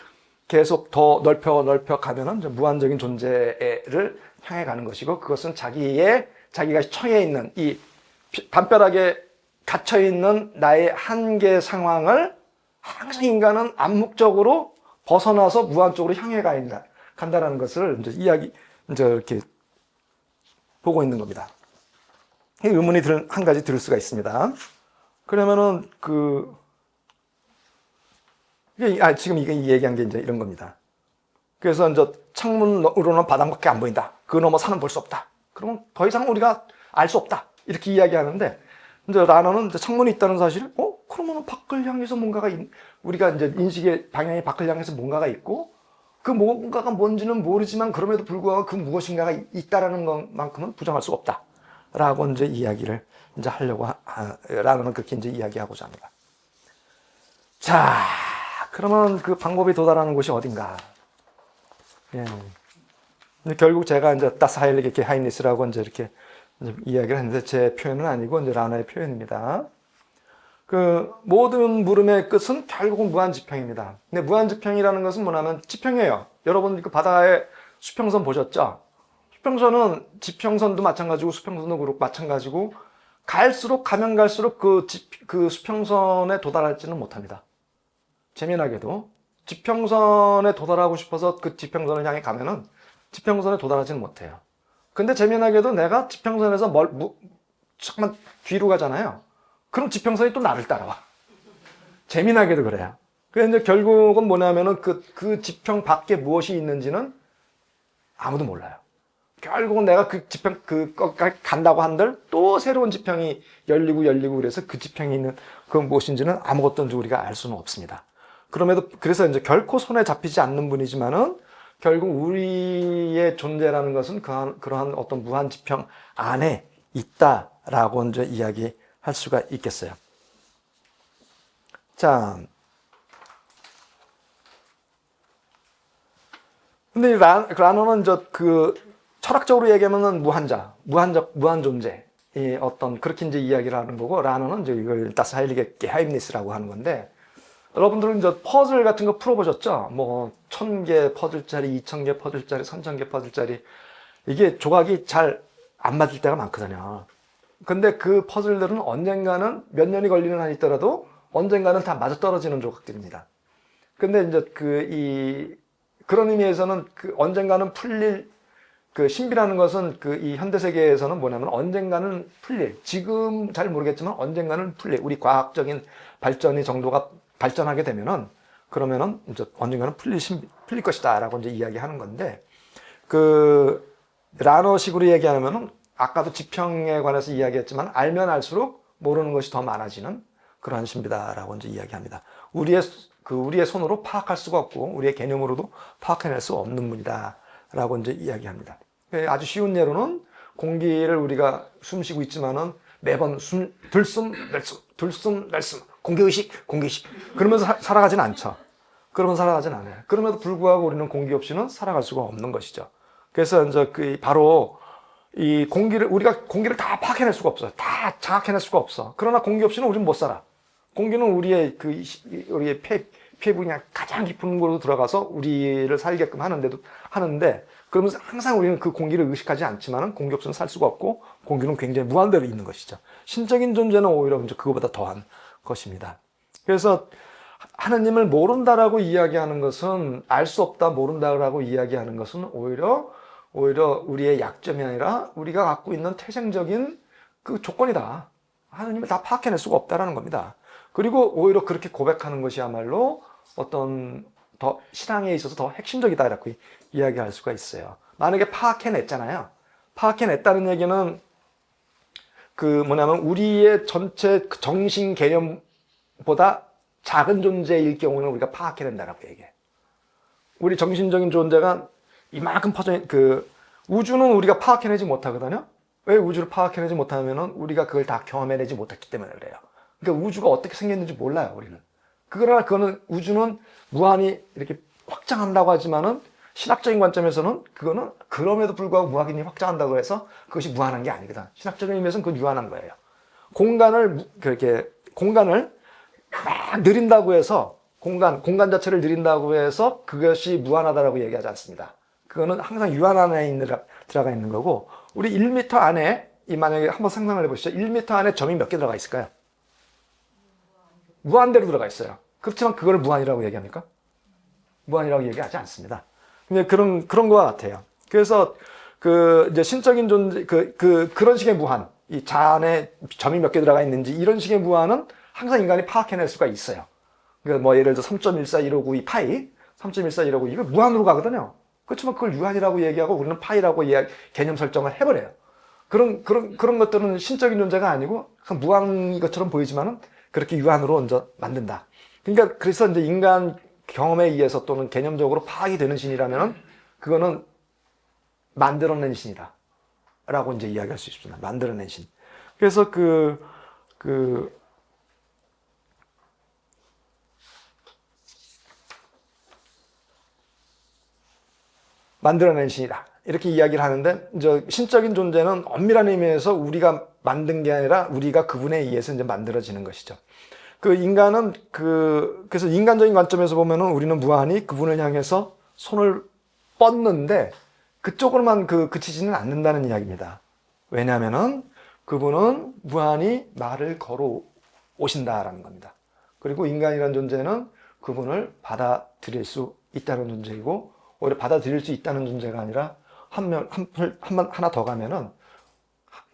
계속 더 넓혀 가면은 이제 무한적인 존재를 향해 가는 것이고, 그것은 자기가 처해 있는 이 담벼락에 갇혀 있는 나의 한계 상황을 항상 인간은 암묵적으로 벗어나서 무한 쪽으로 향해 간다라는 것을 이제 이렇게 보고 있는 겁니다. 이 의문이 한 가지 들을 수가 있습니다. 그러면은 지금 이게 얘기한 게 이제 이런 겁니다. 그래서 이제 창문으로는 바닥밖에 안 보인다. 그 넘어 산은 볼 수 없다. 그러면 더 이상 우리가 알 수 없다. 이렇게 이야기하는데, 이제 라너는 이제 창문이 있다는 사실을, 그러면 밖을 향해서 우리가 이제 인식의 방향이 밖을 향해서 뭔가가 있고, 그 뭔가가 뭔지는 모르지만 그럼에도 불구하고 그 무엇인가가 있다라는 것만큼은 부정할 수 없다. 라고 이제 이야기를 이제 하려고, 라너는 그렇게 이제 이야기하고자 합니다. 자, 그러면 그 방법이 도달하는 곳이 어딘가? 예. 결국 제가 이제 다스 하일리게 게하임니스라고 이제 이렇게 이야기를 했는데, 제 표현은 아니고 이제 라너의 표현입니다. 모든 물음의 끝은 결국은 무한지평입니다. 근데 무한지평이라는 것은 뭐냐면 지평이에요. 여러분 그 바다에 수평선 보셨죠? 수평선은 지평선도 마찬가지고 수평선도 그렇고 마찬가지고, 가면 갈수록 그 수평선에 도달하지는 못합니다. 재미나게도 지평선에 도달하고 싶어서 그 지평선을 향해 가면은 지평선에 도달하지는 못해요. 근데 재미나게도 내가 지평선에서 잠깐만 뒤로 가잖아요. 그럼 지평선이 또 나를 따라와. 재미나게도 그래요. 그래서 이제 결국은 뭐냐면은 그 지평 밖에 무엇이 있는지는 아무도 몰라요. 결국은 내가 그 지평, 그것까지 간다고 한들 또 새로운 지평이 열리고 그래서 그 지평이 있는 그건 무엇인지는 아무것도 우리가 알 수는 없습니다. 그래서 이제 결코 손에 잡히지 않는 분이지만은 결국 우리의 존재라는 것은 그러한 어떤 무한 지평 안에 있다라고 이제 이야기할 수가 있겠어요. 자, 근데 라노는 철학적으로 얘기하면은 무한 존재. 이 어떤, 그렇게 이제 이야기를 하는 거고, 라노는 이제 이걸 das heilige Geheimnis라고 하는 건데, 여러분들은 이제 퍼즐 같은 거 풀어보셨죠? 뭐, 1000개 퍼즐짜리, 2000개 퍼즐짜리, 3000개 퍼즐짜리. 이게 조각이 잘 안 맞을 때가 많거든요. 근데 그 퍼즐들은 언젠가는 몇 년이 걸리는 한이 있더라도 언젠가는 다 맞아떨어지는 조각들입니다. 근데 이제 그런 의미에서는 언젠가는 풀릴 신비라는 것은 이 현대 세계에서는 뭐냐면 언젠가는 풀릴, 지금 잘 모르겠지만 언젠가는 풀릴, 우리 과학적인 발전이 정도가 발전하게 되면은 그러면은 이제 언젠가는 풀릴 것이다라고 이제 이야기하는 건데, 라노식으로 얘기하면은 아까도 지평에 관해서 이야기했지만 알면 알수록 모르는 것이 더 많아지는 그러한 신비다라고 이제 이야기합니다. 우리의 손으로 파악할 수가 없고 우리의 개념으로도 파악해낼 수 없는 분이다라고 이제 이야기합니다. 아주 쉬운 예로는 공기를 우리가 숨 쉬고 있지만은 매번 들숨 날숨 공기의식 그러면서 살아가진 않죠. 그러면 살아가진 않아요. 그럼에도 불구하고 우리는 공기 없이는 살아갈 수가 없는 것이죠. 그래서 이제 바로 우리가 공기를 다 파악해낼 수가 없어요. 다 장악해낼 수가 없어. 그러나 공기 없이는 우리는 못 살아. 공기는 우리의 폐부 그냥 가장 깊은 곳으로 들어가서 우리를 살게끔 하는데, 그러면서 항상 우리는 그 공기를 의식하지 않지만은 공기 없이는 살 수가 없고, 공기는 굉장히 무한대로 있는 것이죠. 신적인 존재는 오히려 이제 그거보다 더한 것입니다. 그래서 하느님을 모른다라고 이야기하는 것은, 알 수 없다, 모른다라고 이야기하는 것은 오히려 우리의 약점이 아니라 우리가 갖고 있는 태생적인 그 조건이다. 하느님을 다 파악해낼 수가 없다라는 겁니다. 그리고 오히려 그렇게 고백하는 것이야말로 어떤 더 신앙에 있어서 더 핵심적이다라고 이야기할 수가 있어요. 만약에 파악해냈잖아요. 파악해냈다는 얘기는 우리의 전체 정신 개념보다 작은 존재일 경우는 우리가 파악해낸다라고 얘기해요. 우리 정신적인 존재가 이만큼 우주는 우리가 파악해내지 못하거든요. 왜 우주를 파악해내지 못하면은 우리가 그걸 다 경험해내지 못했기 때문에 그래요. 그러니까 우주가 어떻게 생겼는지 몰라요, 우리는. 그거는 우주는 무한히 이렇게 확장한다고 하지만은 신학적인 관점에서는 그거는 그럼에도 불구하고 무한히 확장한다고 해서 그것이 무한한 게 아니거든. 신학적인 의미에서는 그건 유한한 거예요. 공간을 막 느린다고 해서 공간 자체를 느린다고 해서 그것이 무한하다라고 얘기하지 않습니다. 그거는 항상 유한 안에 들어가 있는 거고, 우리 1m 안에 만약에 한번 상상을 해보시죠. 1m 안에 점이 몇 개 들어가 있을까요? 무한대로 들어가 있어요. 그렇지만 그걸 무한이라고 얘기합니까? 무한이라고 얘기하지 않습니다. 근데 그런 것 같아요. 그래서 이제 신적인 존재, 그런 식의 무한, 이 안에 점이 몇 개 들어가 있는지 이런 식의 무한은 항상 인간이 파악해낼 수가 있어요. 그러니까 뭐 예를 들어 3.141592 파이, 3.141592 이거 무한으로 가거든요. 그렇지만 그걸 유한이라고 얘기하고 우리는 파이라고 개념 설정을 해버려요. 그런 것들은 신적인 존재가 아니고 무한인 것처럼 보이지만은 그렇게 유한으로 이제 만든다. 그러니까 그래서 이제 인간 경험에 의해서 또는 개념적으로 파악이 되는 신이라면은 그거는 만들어낸 신이다. 라고 이제 이야기할 수 있습니다. 만들어낸 신. 그래서 만들어낸 신이다. 이렇게 이야기를 하는데, 이제 신적인 존재는 엄밀한 의미에서 우리가 만든 게 아니라 우리가 그분에 의해서 이제 만들어지는 것이죠. 인간은 그래서 인간적인 관점에서 보면은 우리는 무한히 그분을 향해서 손을 뻗는데 그쪽으로만 그치지는 않는다는 이야기입니다. 왜냐하면은 그분은 무한히 말을 걸어 오신다라는 겁니다. 그리고 인간이라는 존재는 그분을 받아들일 수 있다는 존재이고, 오히려 받아들일 수 있다는 존재가 아니라 하나 더 가면은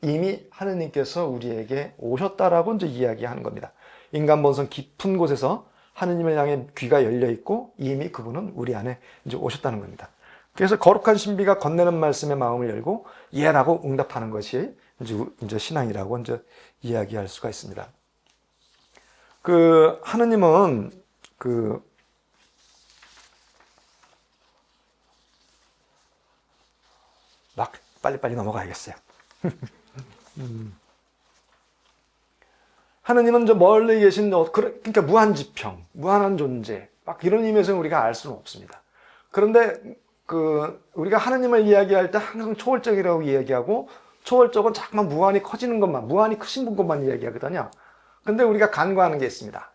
이미 하느님께서 우리에게 오셨다라고 이제 이야기하는 겁니다. 인간 본성 깊은 곳에서 하느님을 향해 귀가 열려 있고 이미 그분은 우리 안에 이제 오셨다는 겁니다. 그래서 거룩한 신비가 건네는 말씀에 마음을 열고 예라고 응답하는 것이 이제 신앙이라고 이제 이야기할 수가 있습니다. 하느님은 막 빨리빨리 넘어가야겠어요. 하느님은 저 멀리 계신, 그러니까 무한지평, 무한한 존재, 막 이런 의미에서 우리가 알 수는 없습니다. 그런데 우리가 하느님을 이야기할 때 항상 초월적이라고 이야기하고, 초월적은 자꾸만 무한히 커지는 것만, 무한히 크신 분 것만 이야기하거든요. 근데 우리가 간과하는 게 있습니다.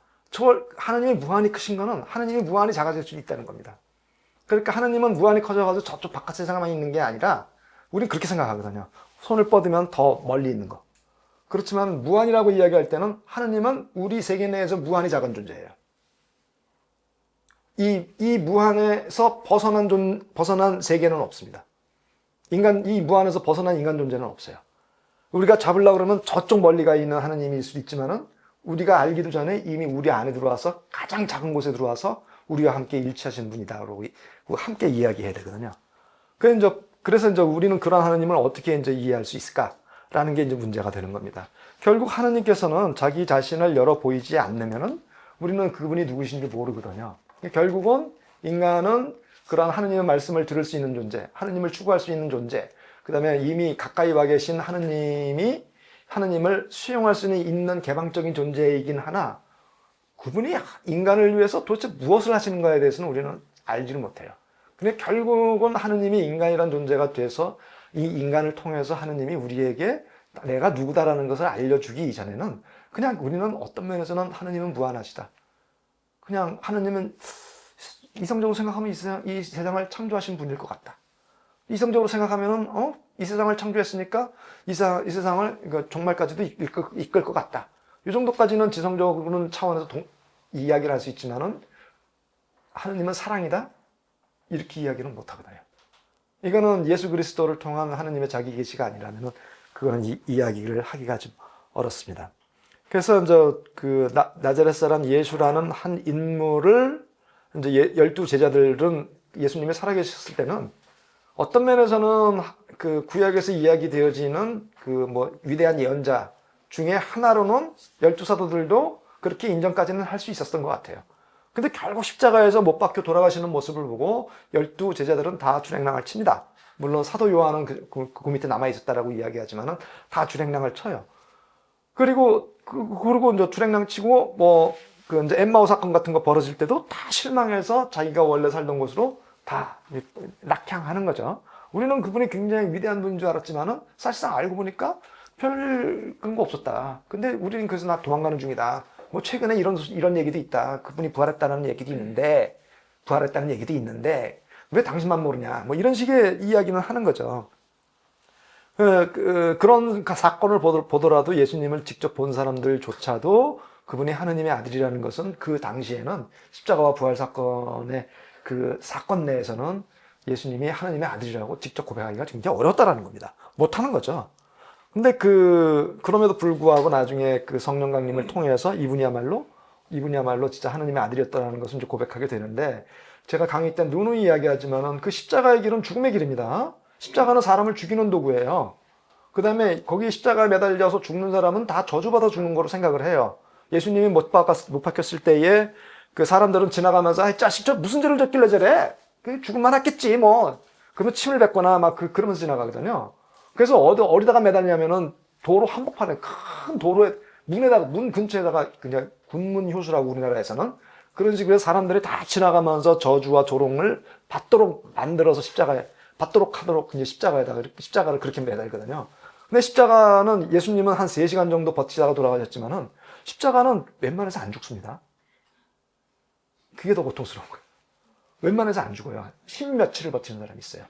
하느님이 무한히 크신 거는 하느님이 무한히 작아질 수 있다는 겁니다. 그러니까 하느님은 무한히 커져가지고 저쪽 바깥 세상에만 있는 게 아니라, 우린 그렇게 생각하거든요. 손을 뻗으면 더 멀리 있는 거. 그렇지만 무한이라고 이야기할 때는 하느님은 우리 세계 내에서 무한히 작은 존재예요. 이 무한에서 벗어난 세계는 없습니다. 이 무한에서 벗어난 인간 존재는 없어요. 우리가 잡으려고 그러면 저쪽 멀리가 있는 하느님일 수도 있지만은, 우리가 알기도 전에 이미 우리 안에 들어와서 가장 작은 곳에 들어와서 우리와 함께 일치하신 분이다. 그러고 함께 이야기해야 되거든요. 그래서 이제 우리는 그런 하느님을 어떻게 이제 이해할 수 있을까라는 게 이제 문제가 되는 겁니다. 결국 하느님께서는 자기 자신을 열어 보이지 않으면은 우리는 그분이 누구신지 모르거든요. 결국은 인간은 그런 하느님의 말씀을 들을 수 있는 존재, 하느님을 추구할 수 있는 존재, 그 다음에 이미 가까이 와 계신 하느님을 수용할 수 있는 개방적인 존재이긴 하나, 그분이 인간을 위해서 도대체 무엇을 하시는가에 대해서는 우리는 알지를 못해요. 근데 결국은 하느님이 인간이란 존재가 돼서 이 인간을 통해서 하느님이 우리에게 내가 누구다라는 것을 알려주기 이전에는 그냥 우리는 어떤 면에서는 하느님은 무한하시다. 그냥 하느님은 이성적으로 생각하면 이 세상을 창조하신 분일 것 같다. 이성적으로 생각하면은 이 세상을 창조했으니까 이 세상을 그러니까 종말까지도 이끌 것 같다. 이 정도까지는 지성적으로는 차원에서 이야기를 할 수 있지만은 하느님은 사랑이다. 이렇게 이야기는 못 하거든요. 이거는 예수 그리스도를 통한 하느님의 자기 계시가 아니라면은 그거는 이야기를 하기가 좀 어렵습니다. 그래서 이제 나자렛 사람 예수라는 한 인물을 이제 12제자들은 예수님이 살아계셨을 때는 어떤 면에서는 그 구약에서 이야기되어지는 위대한 예언자 중에 하나로는 12사도들도 그렇게 인정까지는 할 수 있었던 것 같아요. 근데 결국 십자가에서 못 박혀 돌아가시는 모습을 보고 12제자들은 다 주랭랑을 칩니다. 물론 사도 요한은 그 밑에 남아 있었다라고 이야기하지만은 다 주랭랑을 쳐요. 그리고 이제 주랭랑 치고 이제 엠마오 사건 같은 거 벌어질 때도 다 실망해서 자기가 원래 살던 곳으로 다 낙향하는 거죠. 우리는 그분이 굉장히 위대한 분인 줄 알았지만은 사실상 알고 보니까 별 그런 거 없었다. 근데 우리는 그래서 나 도망가는 중이다. 최근에 이런 얘기도 있다. 그분이 부활했다는 얘기도 있는데 왜 당신만 모르냐. 이런 식의 이야기는 하는 거죠. 그런 사건을 보더라도 예수님을 직접 본 사람들조차도 그분이 하느님의 아들이라는 것은 그 당시에는 십자가와 부활 사건의 그 사건 내에서는 예수님이 하느님의 아들이라고 직접 고백하기가 굉장히 어렵다라는 겁니다. 못하는 거죠. 근데 그럼에도 불구하고 나중에 그 성령 강림을 통해서 이분이야말로 진짜 하느님의 아들이었다라는 것을 이제 고백하게 되는데, 제가 강의 때 누누이 이야기하지만은 그 십자가의 길은 죽음의 길입니다. 십자가는 사람을 죽이는 도구예요. 그 다음에 거기 십자가에 매달려서 죽는 사람은 다 저주받아 죽는 거로 생각을 해요. 예수님이 못 박혔을 때에 그 사람들은 지나가면서 자식 저 무슨 죄를 졌길래 저래? 죽음만 했겠지 그러면 침을 뱉거나 그러면서 지나가거든요. 그래서 어디다가 매달냐면은 도로 한복판에 큰 도로에 문 근처에다가 그냥 군문 효수라고 우리나라에서는 그런 식으로 사람들이 다 지나가면서 저주와 조롱을 받도록 만들어서 받도록 하도록 이제 십자가를 그렇게 매달거든요. 근데 십자가는 예수님은 한 3시간 정도 버티다가 돌아가셨지만은 십자가는 웬만해서 안 죽습니다. 그게 더 고통스러운 거예요. 웬만해서 안 죽어요. 10며칠을 버티는 사람이 있어요.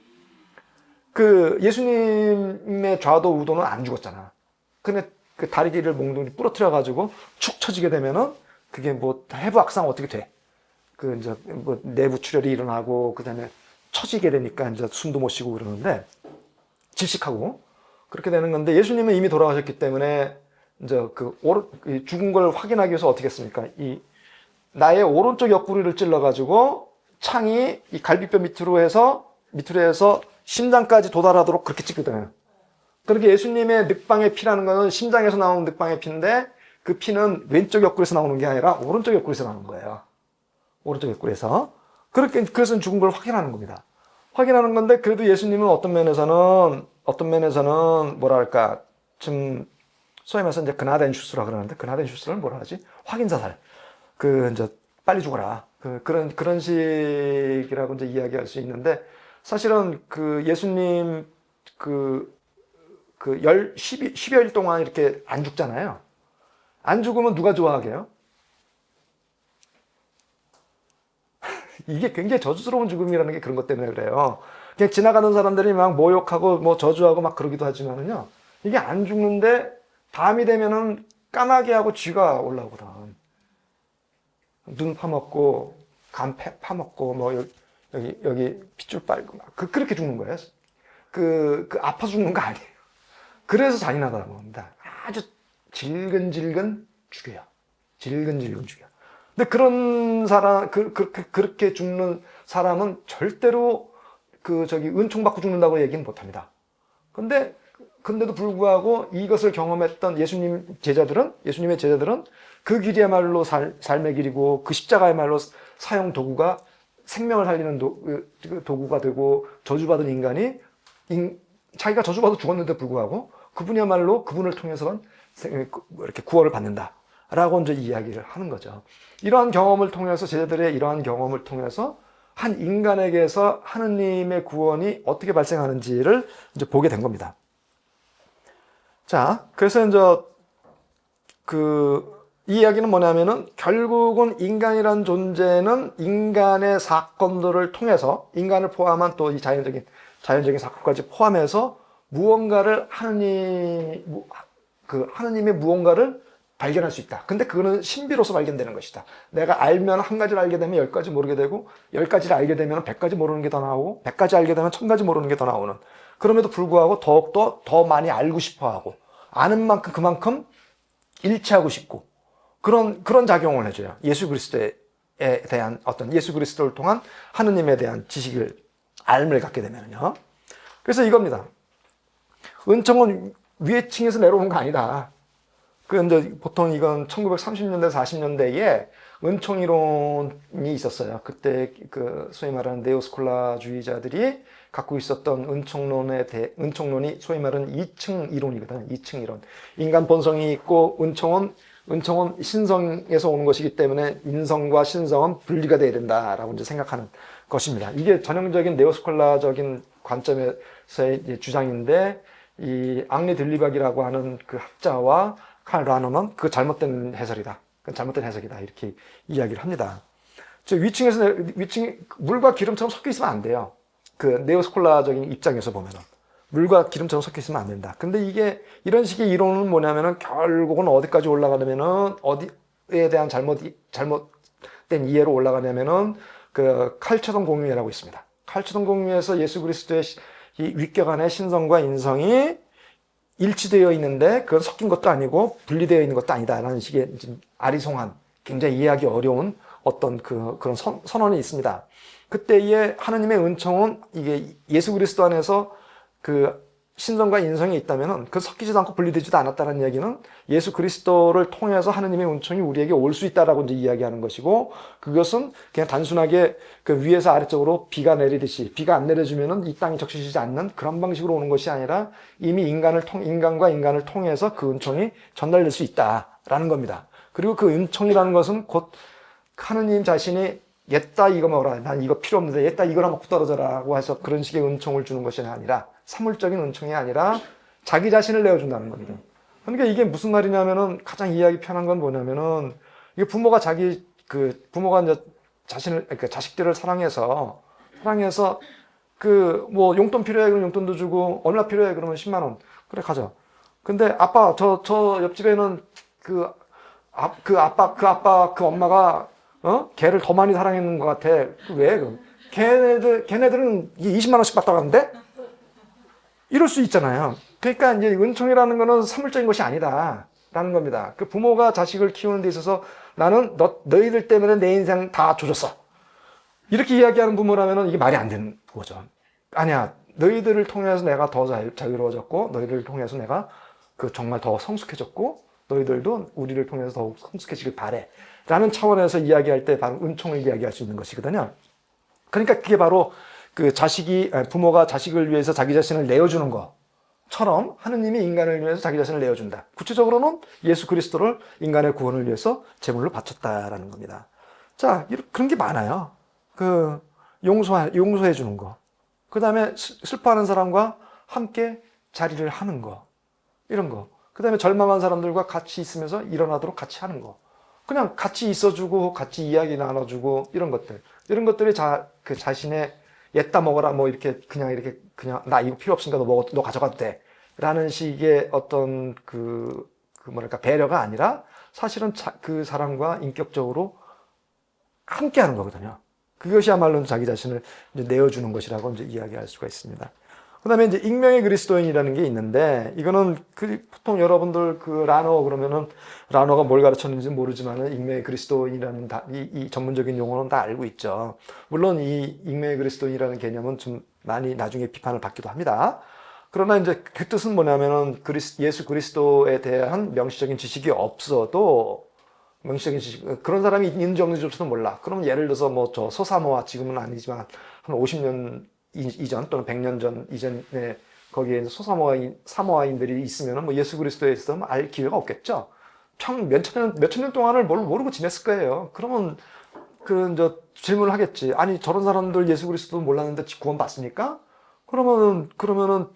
예수님의 좌도 우도는 안 죽었잖아. 근데 그 다리를 몽둥이 부러뜨려가지고 축 처지게 되면은 그게 해부학상 어떻게 돼? 이제 내부 출혈이 일어나고 그 다음에 처지게 되니까 이제 숨도 못 쉬고 그러는데 질식하고 그렇게 되는 건데, 예수님은 이미 돌아가셨기 때문에 이제 죽은 걸 확인하기 위해서 어떻게 했습니까? 나의 오른쪽 옆구리를 찔러가지고 창이 이 갈비뼈 밑으로 해서 심장까지 도달하도록 그렇게 찍거든요. 그렇게 예수님의 늑방의 피라는 것은 심장에서 나오는 늑방의 피인데, 그 피는 왼쪽 옆구리에서 나오는 게 아니라 오른쪽 옆구리에서 나오는 거예요. 오른쪽 옆구리에서. 그래서 죽은 걸 확인하는 겁니다. 확인하는 건데, 그래도 예수님은 어떤 면에서는 뭐랄까, 좀 소위 말해서 이제 그나덴 슈스라 그러는데, 그나덴 슈스를 뭐라 하지? 확인사살. 이제 빨리 죽어라. 그런 식이라고 이제 이야기할 수 있는데, 사실은 그 예수님 그 10여일 동안 이렇게 안 죽잖아요. 안 죽으면 누가 좋아하게요? 이게 굉장히 저주스러운 죽음이라는 게 그런 것 때문에 그래요. 그냥 지나가는 사람들이 막 모욕하고 뭐 저주하고 막 그러기도 하지만은요. 이게 안 죽는데 밤이 되면은 까마귀 하고 쥐가 올라오거든. 눈 파먹고 간 파먹고 뭐 여기 핏줄 빨고 막 그렇게 죽는 거예요. 아파 죽는 거 아니에요. 그래서 잔인하다는 겁니다. 아주 질근질근 죽여요. 질근질근 죽여. 근데 그런 사람, 그렇게 죽는 사람은 절대로 은총 받고 죽는다고 얘기는 못 합니다. 근데도 불구하고 이것을 경험했던 예수님의 제자들은 그 길이야말로 삶의 길이고 그 십자가야말로 사형 도구가 생명을 살리는 도구가 되고 저주받은 인간이 자기가 저주받아 죽었는데 불구하고 그분이야말로 그분을 통해서는 이렇게 구원을 받는다라고 이제 이야기를 하는 거죠. 이러한 경험을 통해서 제자들의 이러한 경험을 통해서 한 인간에게서 하느님의 구원이 어떻게 발생하는지를 이제 보게 된 겁니다. 자, 그래서 이제 이 이야기는 뭐냐면은 결국은 인간이란 존재는 인간의 사건들을 통해서 인간을 포함한 또 이 자연적인 사건까지 포함해서 무언가를 하느님의 무언가를 발견할 수 있다. 근데 그거는 신비로서 발견되는 것이다. 내가 알면 한 가지를 알게 되면 10가지 모르게 되고 10가지를 알게 되면 100가지 모르는 게 더 나오고 100가지 알게 되면 1000가지 모르는 게 더 나오는. 그럼에도 불구하고 더욱더 더 많이 알고 싶어 하고 아는 만큼 그만큼 일치하고 싶고 그런 작용을 해줘요. 예수 그리스도에 대한 예수 그리스도를 통한 하느님에 대한 알을 갖게 되면요. 그래서 이겁니다. 은총은 위에 층에서 내려오는 거 아니다. 이제 보통 이건 1930년대, 40년대에 은총 이론이 있었어요. 그때 소위 말하는 네오스콜라주의자들이 갖고 있었던 은총론이 소위 말하는 2층 이론이거든. 2층 이론. 인간 본성이 있고 은총은 신성에서 오는 것이기 때문에 인성과 신성은 분리가 돼야 된다라고 이제 생각하는 것입니다. 이게 전형적인 네오스콜라적인 관점에서의 주장인데 이 앙리 들리박이라고 하는 그 학자와 칼 라노는 잘못된 해설이다. 잘못된 해석이다. 이렇게 이야기를 합니다. 위층이 물과 기름처럼 섞여 있으면 안 돼요. 네오스콜라적인 입장에서 보면은. 물과 기름처럼 섞여 있으면 안 된다. 근데 이런 식의 이론은 뭐냐면은 결국은 어디까지 올라가냐면은 어디에 대한 잘못된 이해로 올라가냐면은 칼초동 공유회라고 있습니다. 칼초동 공유회에서 예수 그리스도의 이 위격안에 신성과 인성이 일치되어 있는데 그건 섞인 것도 아니고 분리되어 있는 것도 아니다라는 식의 아리송한 굉장히 이해하기 어려운 어떤 그런 선언이 있습니다. 그때의 하느님의 은총은 이게 예수 그리스도 안에서 신성과 인성이 있다면은 섞이지도 않고 분리되지도 않았다는 이야기는 예수 그리스도를 통해서 하느님의 은총이 우리에게 올 수 있다라고 이제 이야기하는 것이고 그것은 그냥 단순하게 위에서 아래쪽으로 비가 내리듯이 비가 안 내려주면은 이 땅이 적시지 않는 그런 방식으로 오는 것이 아니라 이미 인간과 인간을 통해서 그 은총이 전달될 수 있다라는 겁니다. 그리고 그 은총이라는 것은 곧 하느님 자신이 옛다 이거 먹어라. 난 이거 필요 없는데 옛다 이거나 먹고 떨어져라고 해서 그런 식의 은총을 주는 것이 아니라 사물적인 은총이 아니라 자기 자신을 내어준다는 겁니다. 그러니까 이게 무슨 말이냐면은 가장 이해하기 편한 건 뭐냐면은 이게 부모가 이제 자식들을 사랑해서 뭐 용돈 필요해 그러면 용돈도 주고 얼마 필요해 그러면 10만 원 그래 가자. 근데 아빠 저 옆집에는 그 엄마가 걔를 더 많이 사랑했는 것 같아. 왜? 걔네들은 20만 원씩 받다 가는데? 이럴 수 있잖아요. 그러니까 이제 은총이라는 거는 사물적인 것이 아니다. 라는 겁니다. 부모가 자식을 키우는 데 있어서 나는 너희들 때문에 내 인생 다 조졌어. 이렇게 이야기하는 부모라면 이게 말이 안 되는 거죠. 아니야. 너희들을 통해서 내가 더 자유로워졌고, 너희들을 통해서 내가 정말 더 성숙해졌고, 너희들도 우리를 통해서 더욱 성숙해지길 바래. 라는 차원에서 이야기할 때 바로 은총을 이야기할 수 있는 것이거든요. 그러니까 그게 바로 부모가 자식을 위해서 자기 자신을 내어주는 것처럼 하느님이 인간을 위해서 자기 자신을 내어준다. 구체적으로는 예수 그리스도를 인간의 구원을 위해서 제물로 바쳤다라는 겁니다. 자, 그런 게 많아요. 용서해 주는 거. 그 다음에 슬퍼하는 사람과 함께 자리를 하는 거. 이런 거. 그 다음에 절망한 사람들과 같이 있으면서 일어나도록 같이 하는 거. 그냥 같이 있어주고, 같이 이야기 나눠주고, 이런 것들. 이런 것들이 그 자신의 옛다 먹어라, 뭐, 이렇게, 그냥, 나 이거 필요 없으니까 너 가져가도 돼. 라는 식의 어떤 뭐랄까, 배려가 아니라 사실은 그 사람과 인격적으로 함께 하는 거거든요. 그것이야말로 자기 자신을 이제 내어주는 것이라고 이제 이야기할 수가 있습니다. 그 다음에 이제 익명의 그리스도인이라는 게 있는데, 이거는 보통 여러분들 라너 그러면은, 라너가 뭘 가르쳤는지 모르지만은, 익명의 그리스도인이라는 이 전문적인 용어는 다 알고 있죠. 물론 이 익명의 그리스도인이라는 개념은 좀 많이 나중에 비판을 받기도 합니다. 그러나 이제 그 뜻은 뭐냐면은, 예수 그리스도에 대한 명시적인 지식이 없어도, 명시적인 지식, 그런 사람이 있는지 없는지조차도 몰라. 그러면 예를 들어서 뭐 소사모아, 지금은 아니지만, 한 50년 이전 또는 100년 전 이전에 거기에 사모아인들이 있으면 뭐 예수 그리스도에 있어서 알 기회가 없겠죠. 몇천 년 동안을 모르고 지냈을 거예요. 그러면 이제 질문을 하겠지. 아니, 저런 사람들 예수 그리스도 몰랐는데 구원 받습니까? 그러면은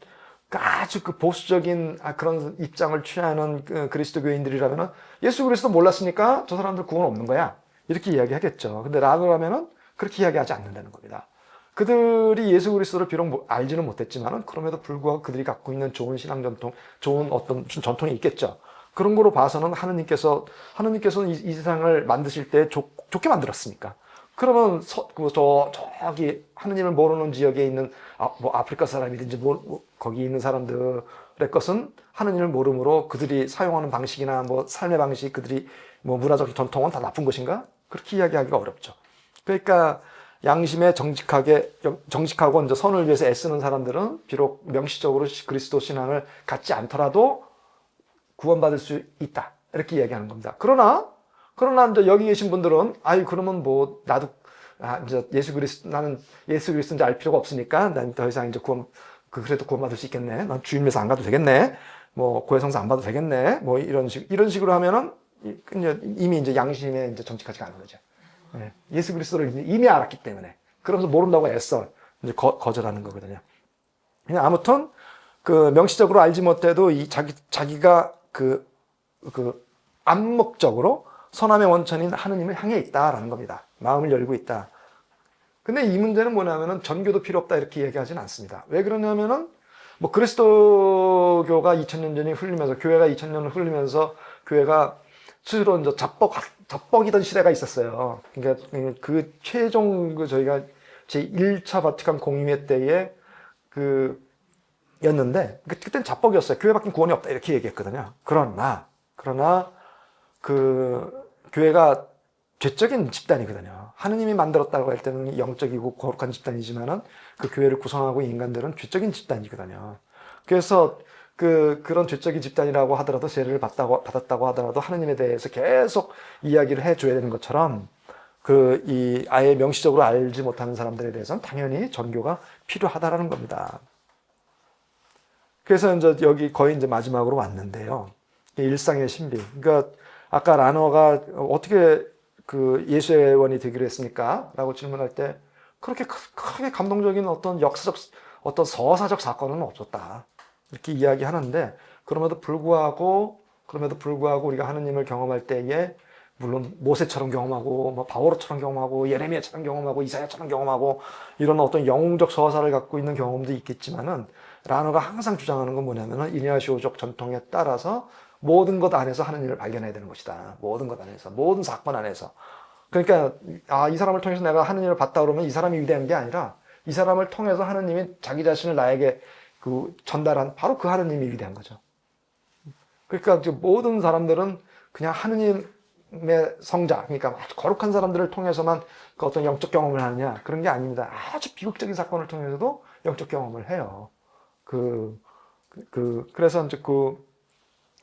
아주 보수적인 그런 입장을 취하는 그리스도교인들이라면은 예수 그리스도 몰랐으니까 저 사람들 구원 없는 거야. 이렇게 이야기하겠죠. 근데 라노라면은 그렇게 이야기하지 않는다는 겁니다. 그들이 예수 그리스도를 비록 알지는 못했지만은 그럼에도 불구하고 그들이 갖고 있는 좋은 신앙 전통, 좋은 어떤 전통이 있겠죠. 그런 거로 봐서는 하느님께서는 이 세상을 만드실 때 좋게 만들었으니까. 그러면 저기 하느님을 모르는 지역에 있는 뭐 아프리카 사람이든지 거기 있는 사람들의 것은 하느님을 모름으로 그들이 사용하는 방식이나 뭐 삶의 방식, 그들이 뭐 문화적 전통은 다 나쁜 것인가? 그렇게 이야기하기가 어렵죠. 그러니까 양심에 정직하고 이제 선을 위해서 애쓰는 사람들은 비록 명시적으로 그리스도 신앙을 갖지 않더라도 구원받을 수 있다. 이렇게 이야기하는 겁니다. 그러나 이제 여기 계신 분들은, 그러면 뭐, 나도, 이제 나는 예수 그리스도인지 알 필요가 없으니까, 난 더 이상 이제 그래도 구원받을 수 있겠네. 난 주일미사 안 가도 되겠네. 뭐, 고해성사 안 봐도 되겠네. 뭐, 이런 식으로 하면은, 이미 이제 양심에 이제 정직하지가 않은 거죠. 예수 그리스도를 이미 알았기 때문에. 그러면서 모른다고 애써. 이제 거절하는 거거든요. 아무튼, 명시적으로 알지 못해도 자기가 암묵적으로 선함의 원천인 하느님을 향해 있다라는 겁니다. 마음을 열고 있다. 근데 이 문제는 뭐냐면은 전교도 필요 없다 이렇게 얘기하지는 않습니다. 왜 그러냐면은 뭐 그리스도교가 2000년 전이 흘리면서 교회가 2000년을 흘리면서 교회가 스스로 이제 잡벅이던 시대가 있었어요. 그러니까 그 최종 저희가 제1차 바티칸 공의회 때에 였는데 그때는 잡벅이었어요. 교회밖에 구원이 없다 이렇게 얘기했거든요. 그러나 교회가 죄적인 집단이거든요. 하느님이 만들었다고 할 때는 영적이고 거룩한 집단이지만은 그 교회를 구성하고 있는 인간들은 죄적인 집단이거든요. 그래서 그런 죄적인 집단이라고 하더라도 세례를 받았다고 하더라도 하느님에 대해서 계속 이야기를 해줘야 되는 것처럼 아예 명시적으로 알지 못하는 사람들에 대해서는 당연히 전교가 필요하다라는 겁니다. 그래서 이제 여기 거의 이제 마지막으로 왔는데요. 일상의 신비. 그러니까 아까 라너가 어떻게 예수의 원이 되기로 했습니까? 라고 질문할 때 그렇게 크게 감동적인 어떤 역사적, 어떤 서사적 사건은 없었다. 이렇게 이야기하는데 그럼에도 불구하고 우리가 하느님을 경험할 때에 물론 모세처럼 경험하고 뭐 바오로처럼 경험하고 예레미야처럼 경험하고 이사야처럼 경험하고 이런 어떤 영웅적 서사를 갖고 있는 경험도 있겠지만은 라너가 항상 주장하는 건 뭐냐면은 이냐시오적 전통에 따라서 모든 것 안에서 하느님을 발견해야 되는 것이다. 모든 것 안에서, 모든 사건 안에서. 그러니까 이 사람을 통해서 내가 하느님을 봤다 그러면 이 사람이 위대한 게 아니라 이 사람을 통해서 하느님이 자기 자신을 나에게 전달한 바로 그 하느님이 위대한 거죠. 그러니까 모든 사람들은 그냥 하느님의 성자, 그러니까 아주 거룩한 사람들을 통해서만 그 어떤 영적 경험을 하느냐 그런 게 아닙니다. 아주 비극적인 사건을 통해서도 영적 경험을 해요. 그래서 이제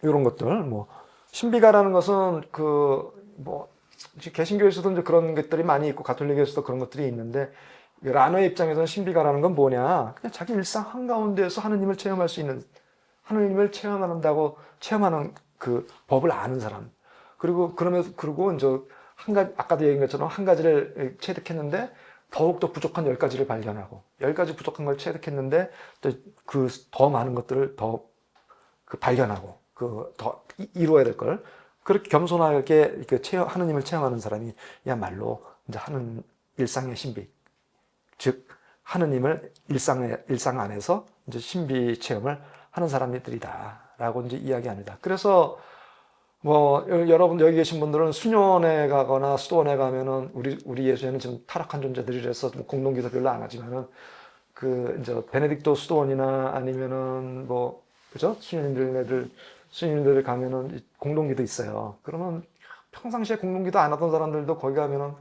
이런 것들, 뭐, 신비가라는 것은 개신교에서도 이제 그런 것들이 많이 있고, 가톨릭에서도 그런 것들이 있는데, 라너의 입장에서는 신비가라는 건 뭐냐? 그냥 자기 일상 한가운데에서 하느님을 체험할 수 있는, 하느님을 체험하는 그 법을 아는 사람. 그리고 이제 아까도 얘기한 것처럼 한 가지를 체득했는데, 더욱더 부족한 10가지를 발견하고 10가지 부족한 걸 체득했는데 또 그 더 많은 것들을 더 발견하고 그 더 이루어야 될 걸 그렇게 겸손하게 하느님을 체험하는 사람이야말로 이제 하는 일상의 신비, 즉 하느님을 일상 안에서 이제 신비 체험을 하는 사람들이다라고 이제 이야기합니다. 그래서 뭐 여러분 여기 계신 분들은 수녀원에 가거나 수도원에 가면은 우리 예수에는 지금 타락한 존재들이라서 좀 공동기도 별로 안 하지만은 그 이제 베네딕토 수도원이나 아니면은 뭐 그죠 수녀님들 가면은 공동기도 있어요. 그러면 평상시에 공동기도 안 하던 사람들도 거기 가면은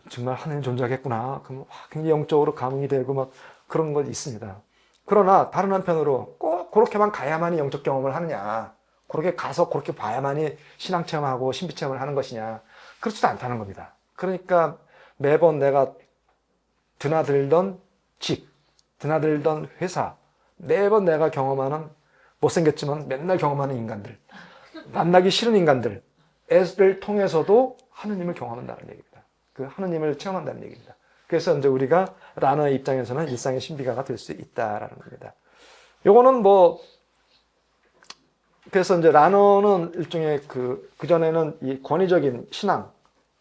정말 하나님 존재하겠구나. 그럼 굉장히 영적으로 감흥이 되고 막 그런 것 있습니다. 그러나 다른 한편으로 꼭 그렇게만 가야만이 영적 경험을 하느냐. 그렇게 가서 그렇게 봐야만이 신앙 체험하고 신비 체험을 하는 것이냐. 그렇지도 않다는 겁니다. 그러니까 매번 내가 드나들던 집, 드나들던 회사, 매번 내가 경험하는 못생겼지만 맨날 경험하는 인간들, 만나기 싫은 인간들을 통해서도 하느님을 경험한다는 얘기입니다. 그 하느님을 체험한다는 얘기입니다. 그래서 이제 우리가 라너의 입장에서는 일상의 신비가가 될 수 있다라는 겁니다. 요거는 뭐 그래서 이제 라너는 일종의 그 전에는 이 권위적인 신앙,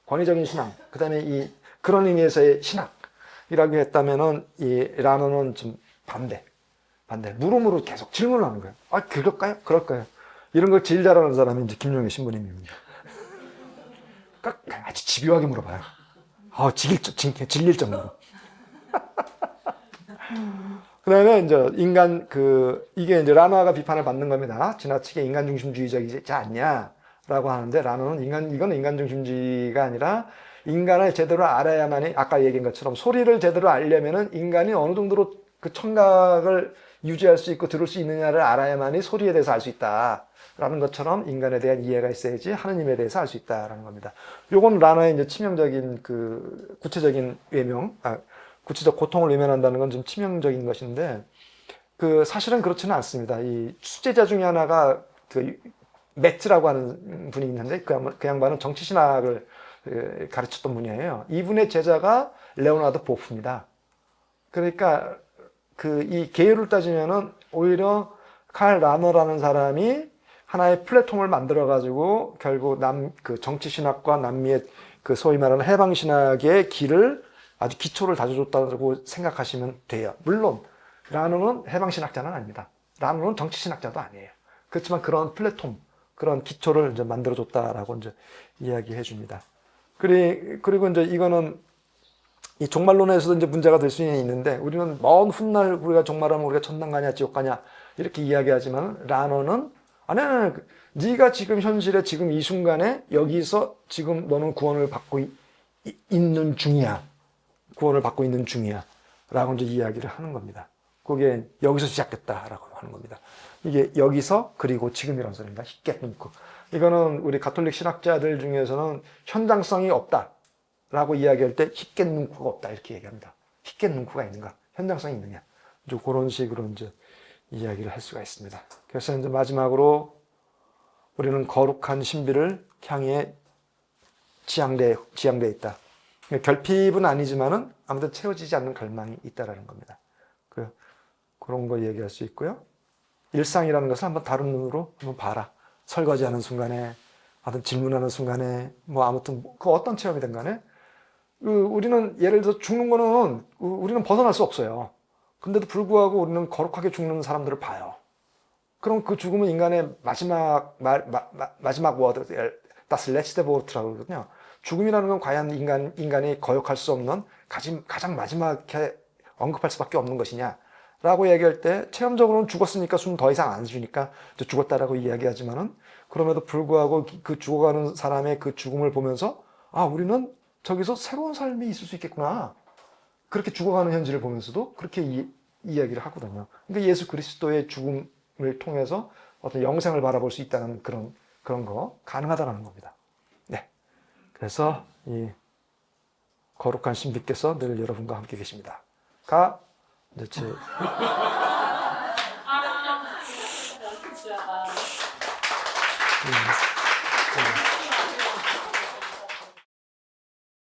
그 다음에 그런 의미에서의 신학이라고 했다면은 이 라너는 좀 반대. 물음으로 계속 질문을 하는 거예요. 그럴까요? 이런 걸 제일 잘하는 사람이 이제 김용희 신부님입니다. 아주 집요하게 물어봐요. 질릴 정도로. 그 다음에 이제 이게 이제 라너가 비판을 받는 겁니다. 지나치게 인간중심주의적이지 않냐라고 하는데 라너는 이건 인간중심주의가 아니라 인간을 제대로 알아야만이 아까 얘기한 것처럼 소리를 제대로 알려면은 인간이 어느 정도로 그 청각을 유지할 수 있고 들을 수 있느냐를 알아야만이 소리에 대해서 알 수 있다라는 것처럼 인간에 대한 이해가 있어야지 하느님에 대해서 알 수 있다라는 겁니다. 요건 라너의 이제 치명적인 구체적인 구체적 고통을 외면한다는 건 좀 치명적인 것인데 사실은 그렇지는 않습니다. 이 수제자 중에 하나가 매트라고 하는 분이 있는데 그 양반은 정치신학을 가르쳤던 분이에요. 이분의 제자가 레오나르도 보프입니다. 그러니까 이 계율을 따지면은 오히려 칼 라너라는 사람이 하나의 플랫폼을 만들어 가지고 결국 정치신학과 남미의 소위 말하는 해방신학의 길을 아주 기초를 다져줬다고 생각하시면 돼요. 물론 라노는 해방신학자는 아닙니다. 라노는 정치신학자도 아니에요. 그렇지만 그런 플랫폼, 그런 기초를 이제 만들어줬다라고 이제 이야기해 줍니다. 그리고 이제 이거는 이 종말론에서도 이제 문제가 될 수 있는데 우리는 먼 훗날 우리가 종말하면 우리가 천당 가냐 지옥 가냐 이렇게 이야기하지만 라노는 아니 네가 지금 현실에 지금 이 순간에 여기서 지금 너는 구원을 받고 있는 중이야. 라고 이제 이야기를 하는 겁니다. 그게 여기서 시작됐다라고 하는 겁니다. 이게 여기서 그리고 지금이라는 소리입니다. 히켓눈쿠. 이거는 우리 가톨릭 신학자들 중에서는 현장성이 없다라고 이야기할 때 히켓눈쿠가 없다 이렇게 얘기합니다. 히켓눈쿠가 있는가? 현장성이 있느냐? 이제 그런 식으로 이제 이야기를 할 수가 있습니다. 그래서 이제 마지막으로 우리는 거룩한 신비를 향해 지향돼 있다. 결핍은 아니지만은 아무튼 채워지지 않는 갈망이 있다라는 겁니다. 그런 거 얘기할 수 있고요. 일상이라는 것을 한번 다른 눈으로 한번 봐라. 설거지하는 순간에, 아무튼 질문하는 순간에, 뭐 아무튼 그 어떤 체험이든 간에 우리는 예를 들어서 죽는 거는 우리는 벗어날 수 없어요. 근데도 불구하고 우리는 거룩하게 죽는 사람들을 봐요. 그럼 그 죽음은 인간의 마지막 워드, das letzte Wort라고 그러거든요. 죽음이라는 건 과연 인간이 거역할 수 없는 가장 마지막에 언급할 수밖에 없는 것이냐라고 얘기할 때 체험적으로는 죽었으니까 숨 더 이상 안 쉬니까 죽었다라고 이야기하지만은 그럼에도 불구하고 그 죽어가는 사람의 그 죽음을 보면서 우리는 저기서 새로운 삶이 있을 수 있겠구나. 그렇게 죽어가는 현실을 보면서도 그렇게 이야기를 하거든요. 그러니까 예수 그리스도의 죽음을 통해서 어떤 영생을 바라볼 수 있다는 그런 거 가능하다는 겁니다. 네. 그래서 이 거룩한 신비께서 늘 여러분과 함께 계십니다. 이제 제